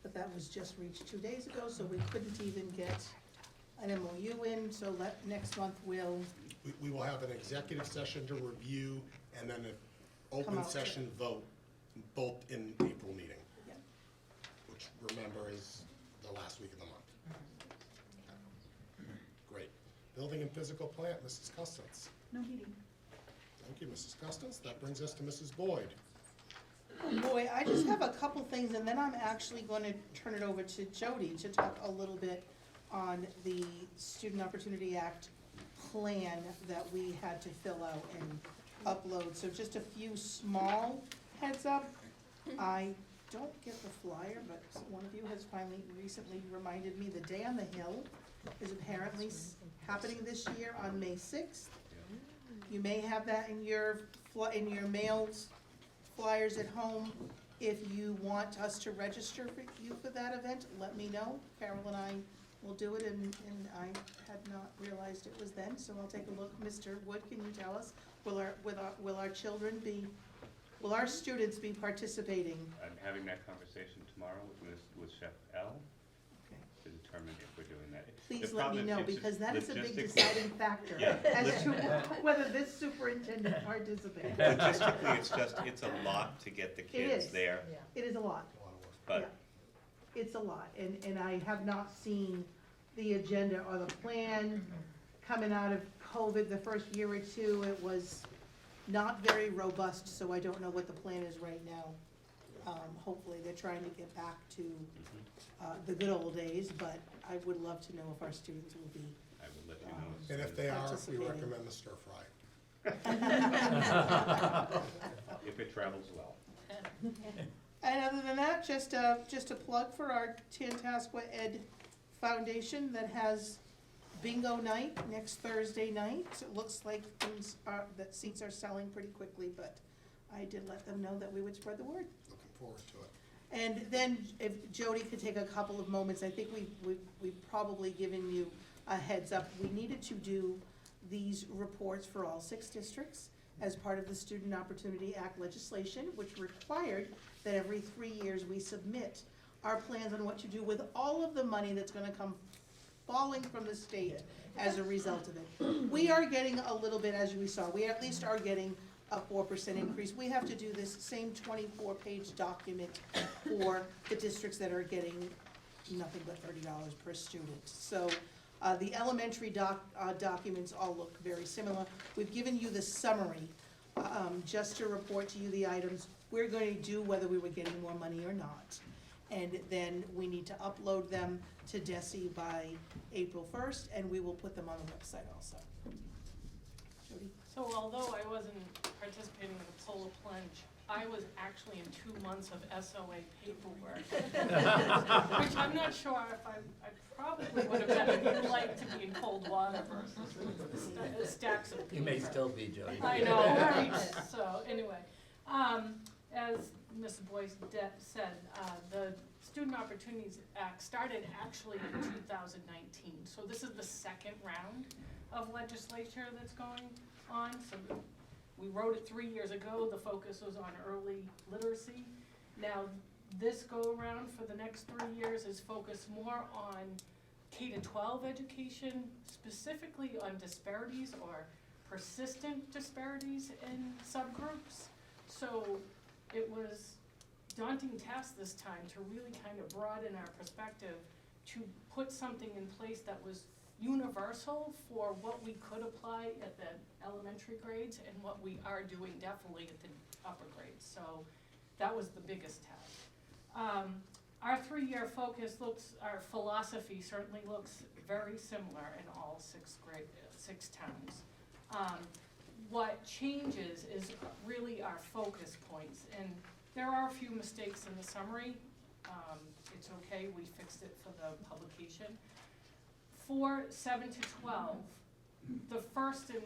but that was just reached 2 days ago, so we couldn't even get an MOU in, so next month we'll, We will have an executive session to review and then an open out. session vote, both in April meeting, yeah. which remember is the last week of the month. Building and Physical Plant, Mrs. Custance. No meeting. Thank you, Mrs. Custance. That brings us to Mrs. Boyd. Oh boy, I just have a couple things, and then I'm actually going to turn it over to Jody to talk a little bit on the Student Opportunity Act plan that we had to fill out and upload. So just a few small heads up. I don't get the flyer, but one of you has finally recently reminded me the Day on the Hill is apparently happening this year on May 6th. You may have that in your mails, flyers at home. If you want us to register for you for that event, let me know. Carol and I will do it, and I had not realized it was then, so I'll take a look. Mr. Wood, can you tell us, will our students be participating? I'm having that conversation tomorrow with Chef L Okay. to determine if we're doing that. Please The let problem me is know, it's because that is a big logistically- deciding factor Yeah. as to whether this superintendent participates. Logistically, it's a lot to get the kids is. there, It is a lot. A lot of work. but It's a lot, and I have not seen the agenda or the plan coming out of COVID. The first year or two, it was not very robust, so I don't know what the plan is right now. Hopefully, they're trying to get back to the good old days, but I would love to know if our students will be. I will let you know. as And soon if as- they are, we Participating. recommend the stir fry. If it travels well. And other than that, just a plug for our Tantasqua Ed Foundation that has bingo night next Thursday night. It looks like that seats are selling pretty quickly, but I did let them know that we would spread the word. Looking forward to it. And then if Jody could take a couple of moments, I think we've probably given you a heads up. We needed to do these reports for all 6 districts as part of the Student Opportunity Act legislation, which required that every 3 years we submit our plans on what to do with all of the money that's gonna come falling from the state as a result of it. We are getting a little bit, as we saw, we at least are getting a 4% increase. We have to do this same 24-page document for the districts that are getting nothing but $30 per student. So the elementary documents all look very similar. We've given you the summary, just to report to you the items we're going to do, whether we were getting more money or not. And then we need to upload them to DESE by April 1st, and we will put them on the website also. Jody? So although I wasn't participating in the polar plunge, I was actually in 2 months of SOA paperwork. Which I'm not sure if I probably would have done if you'd like to be in cold water versus stacks of paper. You may still be, Jody. I know, right, so anyway, as Mrs. Boyce said, the Student Opportunities Act started actually in 2019. So this is the second round of legislature that's going on. So we wrote it 3 years ago, the focus was on early literacy. Now, this go-around for the next 3 years is focused more on K-12 education, specifically on disparities or persistent disparities in subgroups. So it was daunting task this time to really kind of broaden our perspective, to put something in place that was universal for what we could apply at the elementary grades and what we are doing definitely at the upper grades. So that was the biggest task. Our 3-year focus our philosophy certainly looks very similar in all 6 towns. What changes is really our focus points, and there are a few mistakes in the summary. It's okay, we fixed it for the publication. For 7 to 12, the first and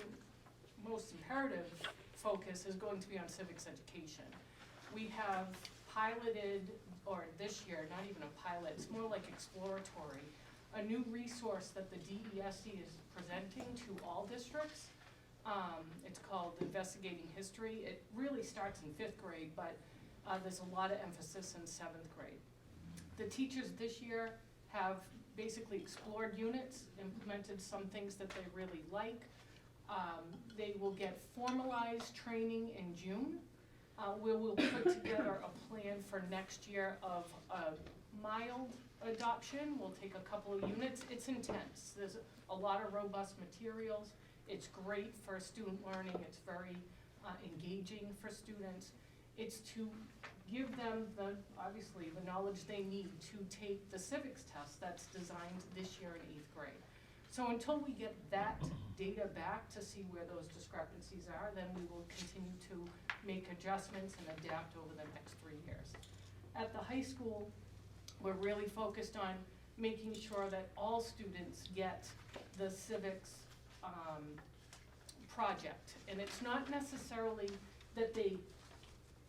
most imperative focus is going to be on civics education. We have piloted, or this year, not even a pilot, it's more like exploratory, a new resource that the DESE is presenting to all districts. It's called Investigating History. It really starts in 5th grade, but there's a lot of emphasis in 7th grade. The teachers this year have basically explored units, implemented some things that they really like. They will get formalized training in June. We will put together a plan for next year of a mild adoption. We'll take a couple of units. It's intense. There's a lot of robust materials. It's great for student learning. It's very engaging for students. It's to give them obviously the knowledge they need to take the civics test that's designed this year in 8th grade. So until we get that data back to see where those discrepancies are, then we will continue to make adjustments and adapt over the next 3 years. At the high school, we're really focused on making sure that all students get the civics project. And it's not necessarily that they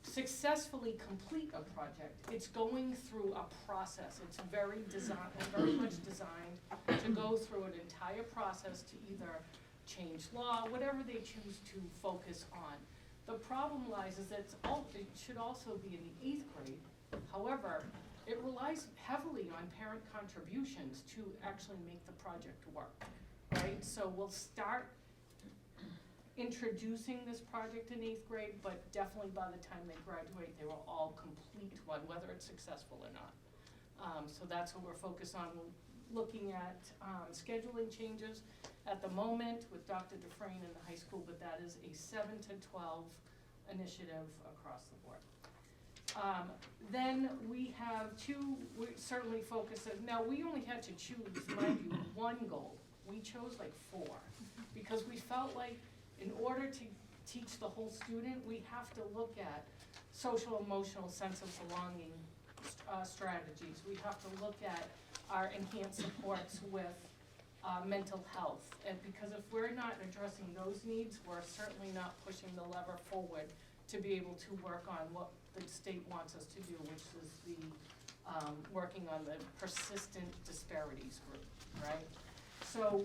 successfully complete a project. It's going through a process. It's very much designed to go through an entire process to either change law, whatever they choose to focus on. The problem lies is that it should also be in the 8th grade. However, it relies heavily on parent contributions to actually make the project work, right? So we'll start introducing this project in 8th grade, but definitely by the time they graduate, they will all complete one, whether it's successful or not. So that's what we're focused on. We're looking at scheduling changes at the moment with Dr. Dufresne in the high school, but that is a 7 to 12 initiative across the board. Then we have we certainly focus, now we only had to choose, mind you, one goal. We chose like 4, because we felt like in order to teach the whole student, we have to look at social emotional sense of belonging strategies. We have to look at our enhanced supports with mental health. And because if we're not addressing those needs, we're certainly not pushing the lever forward to be able to work on what the state wants us to do, which is the working on the persistent disparities group, right? So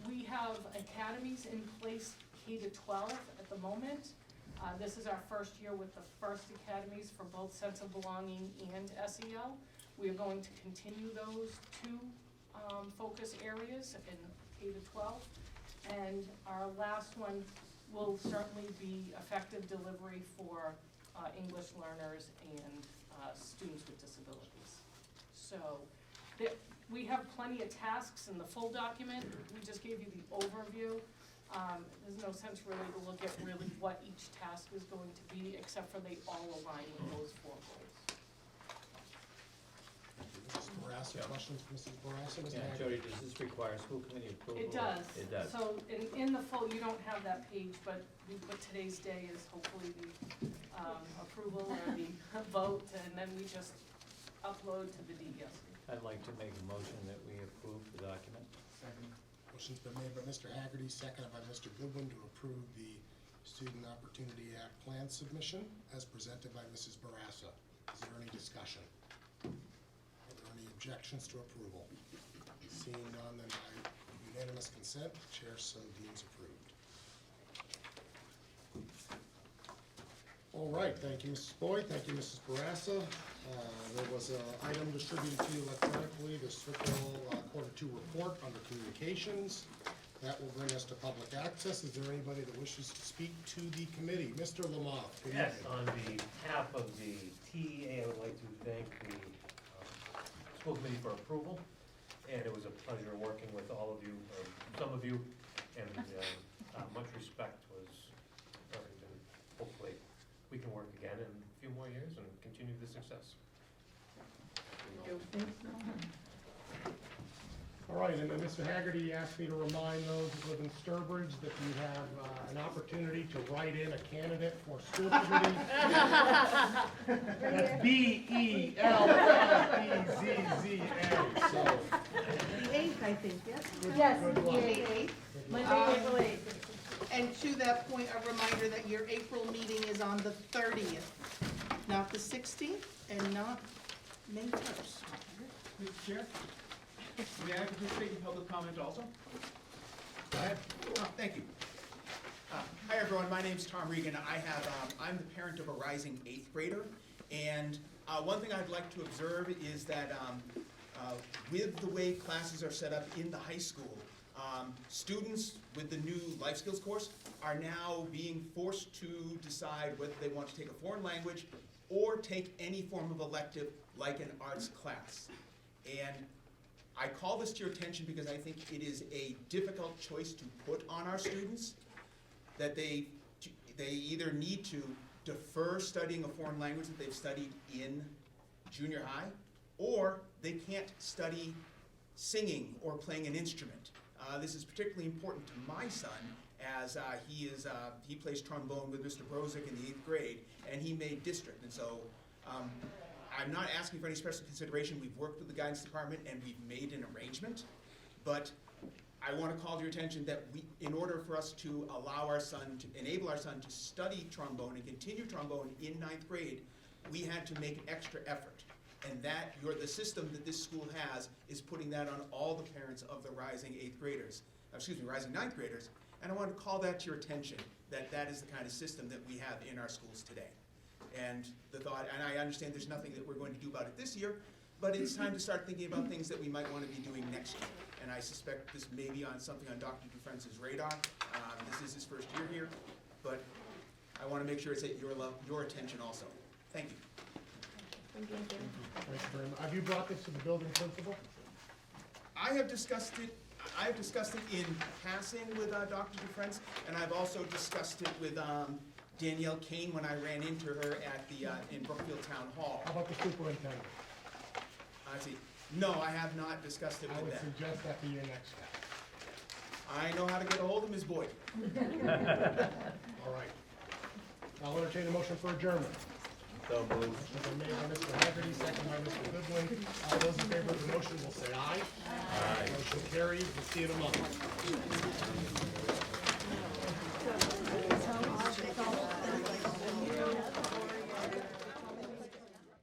we have academies in place K-12 at the moment. This is our first year with the first academies for both sense of belonging and SEL. We are going to continue those 2 focus areas in K-12. And our last one will certainly be effective delivery for English learners and students with disabilities. So we have plenty of tasks in the full document. We just gave you the overview. There's no sense really to look at really what each task is going to be, except for they all align with those 4 goals. Mrs. Barassa, questions for Mrs. Barassa? Mr. Yeah, Hager? Jody, does this require school committee approval? It does. It does. So in the full, you don't have that page, but we put today's day as hopefully the approval or the vote, and then we just upload to the DES. I'd like to make a motion that we approve the document. Motion's been made by Mr. Haggerty, seconded by Mr. Goodwin to approve the Student Opportunity Act plan submission as presented by Mrs. Barassa. Is there any discussion? Are there any objections to approval? Seeing none, then by unanimous consent, the chair so deems approved. All right, thank you, Mrs. Boyd, thank you, Mrs. Barassa. There was an item distributed to you electronically, the Swickwell Q2 report under communications. That will bring us to public access. Is there anybody that wishes to speak to the committee? Mr. Lamont, good Yes, evening. on behalf of the TEA, I would like to thank the school committee for approval, and it was a pleasure working with all of you, or some of you, and much respect was earned, and hopefully we can work again in a few more years and continue the success. All right, and then Mr. Haggerty asked me to remind those who live in Sturbridge that you have an opportunity to write in a candidate for school committee. That's BELLEZZA, so. The 8th, I think, yes? Yes, Good luck. The 8th. Monday, April 8th. And to that point, a reminder that your April meeting is on the 30th, not the 16th, and not May 1st. Mr. Chair, may I participate in public comment also? Go ahead. Thank you. Hi, everyone. My name's Tom Regan. I'm the parent of a rising 8th grader, and one thing I'd like to observe is that with the way classes are set up in the high school, students with the new life skills course are now being forced to decide whether they want to take a foreign language or take any form of elective like an arts class. And I call this to your attention because I think it is a difficult choice to put on our students, that they either need to defer studying a foreign language that they've studied in junior high, or they can't study singing or playing an instrument. This is particularly important to my son, as he plays trombone with Mr. Brozick in the 8th grade, and he made district. And so I'm not asking for any special consideration. We've worked with the guidance department and we've made an arrangement, but I want to call to your attention that in order for us to enable our son to study trombone and continue trombone in 9th grade, we had to make an extra effort. And the system that this school has is putting that on all the parents of the rising 9th graders. And I want to call that to your attention, that is the kind of system that we have in our schools today. And I understand there's nothing that we're going to do about it this year, but it's time to start thinking about things that we might want to be doing next year. And I suspect this may be on something on Dr. Dufresne's radar. This is his first year here, but I want to make sure it's at your attention also. Thank you. Thank you very much. Have you brought this to the building principal? I have discussed it in passing with Dr. Dufresne, and I've also discussed it with Danielle Kane when I ran into her at in Brookfield Town Hall. How about the superintendent? Let's see. No, I have not discussed it I with would them. suggest that be your next step. I know how to get a hold of Ms. Boyd. All right. I'll entertain a motion for adjournment. So moved. Motion been made by Mr. Haggerty, second by Mr. Goodwin. All those in favor of the motion will say aye. Aye. Motion carries. We'll see you tomorrow.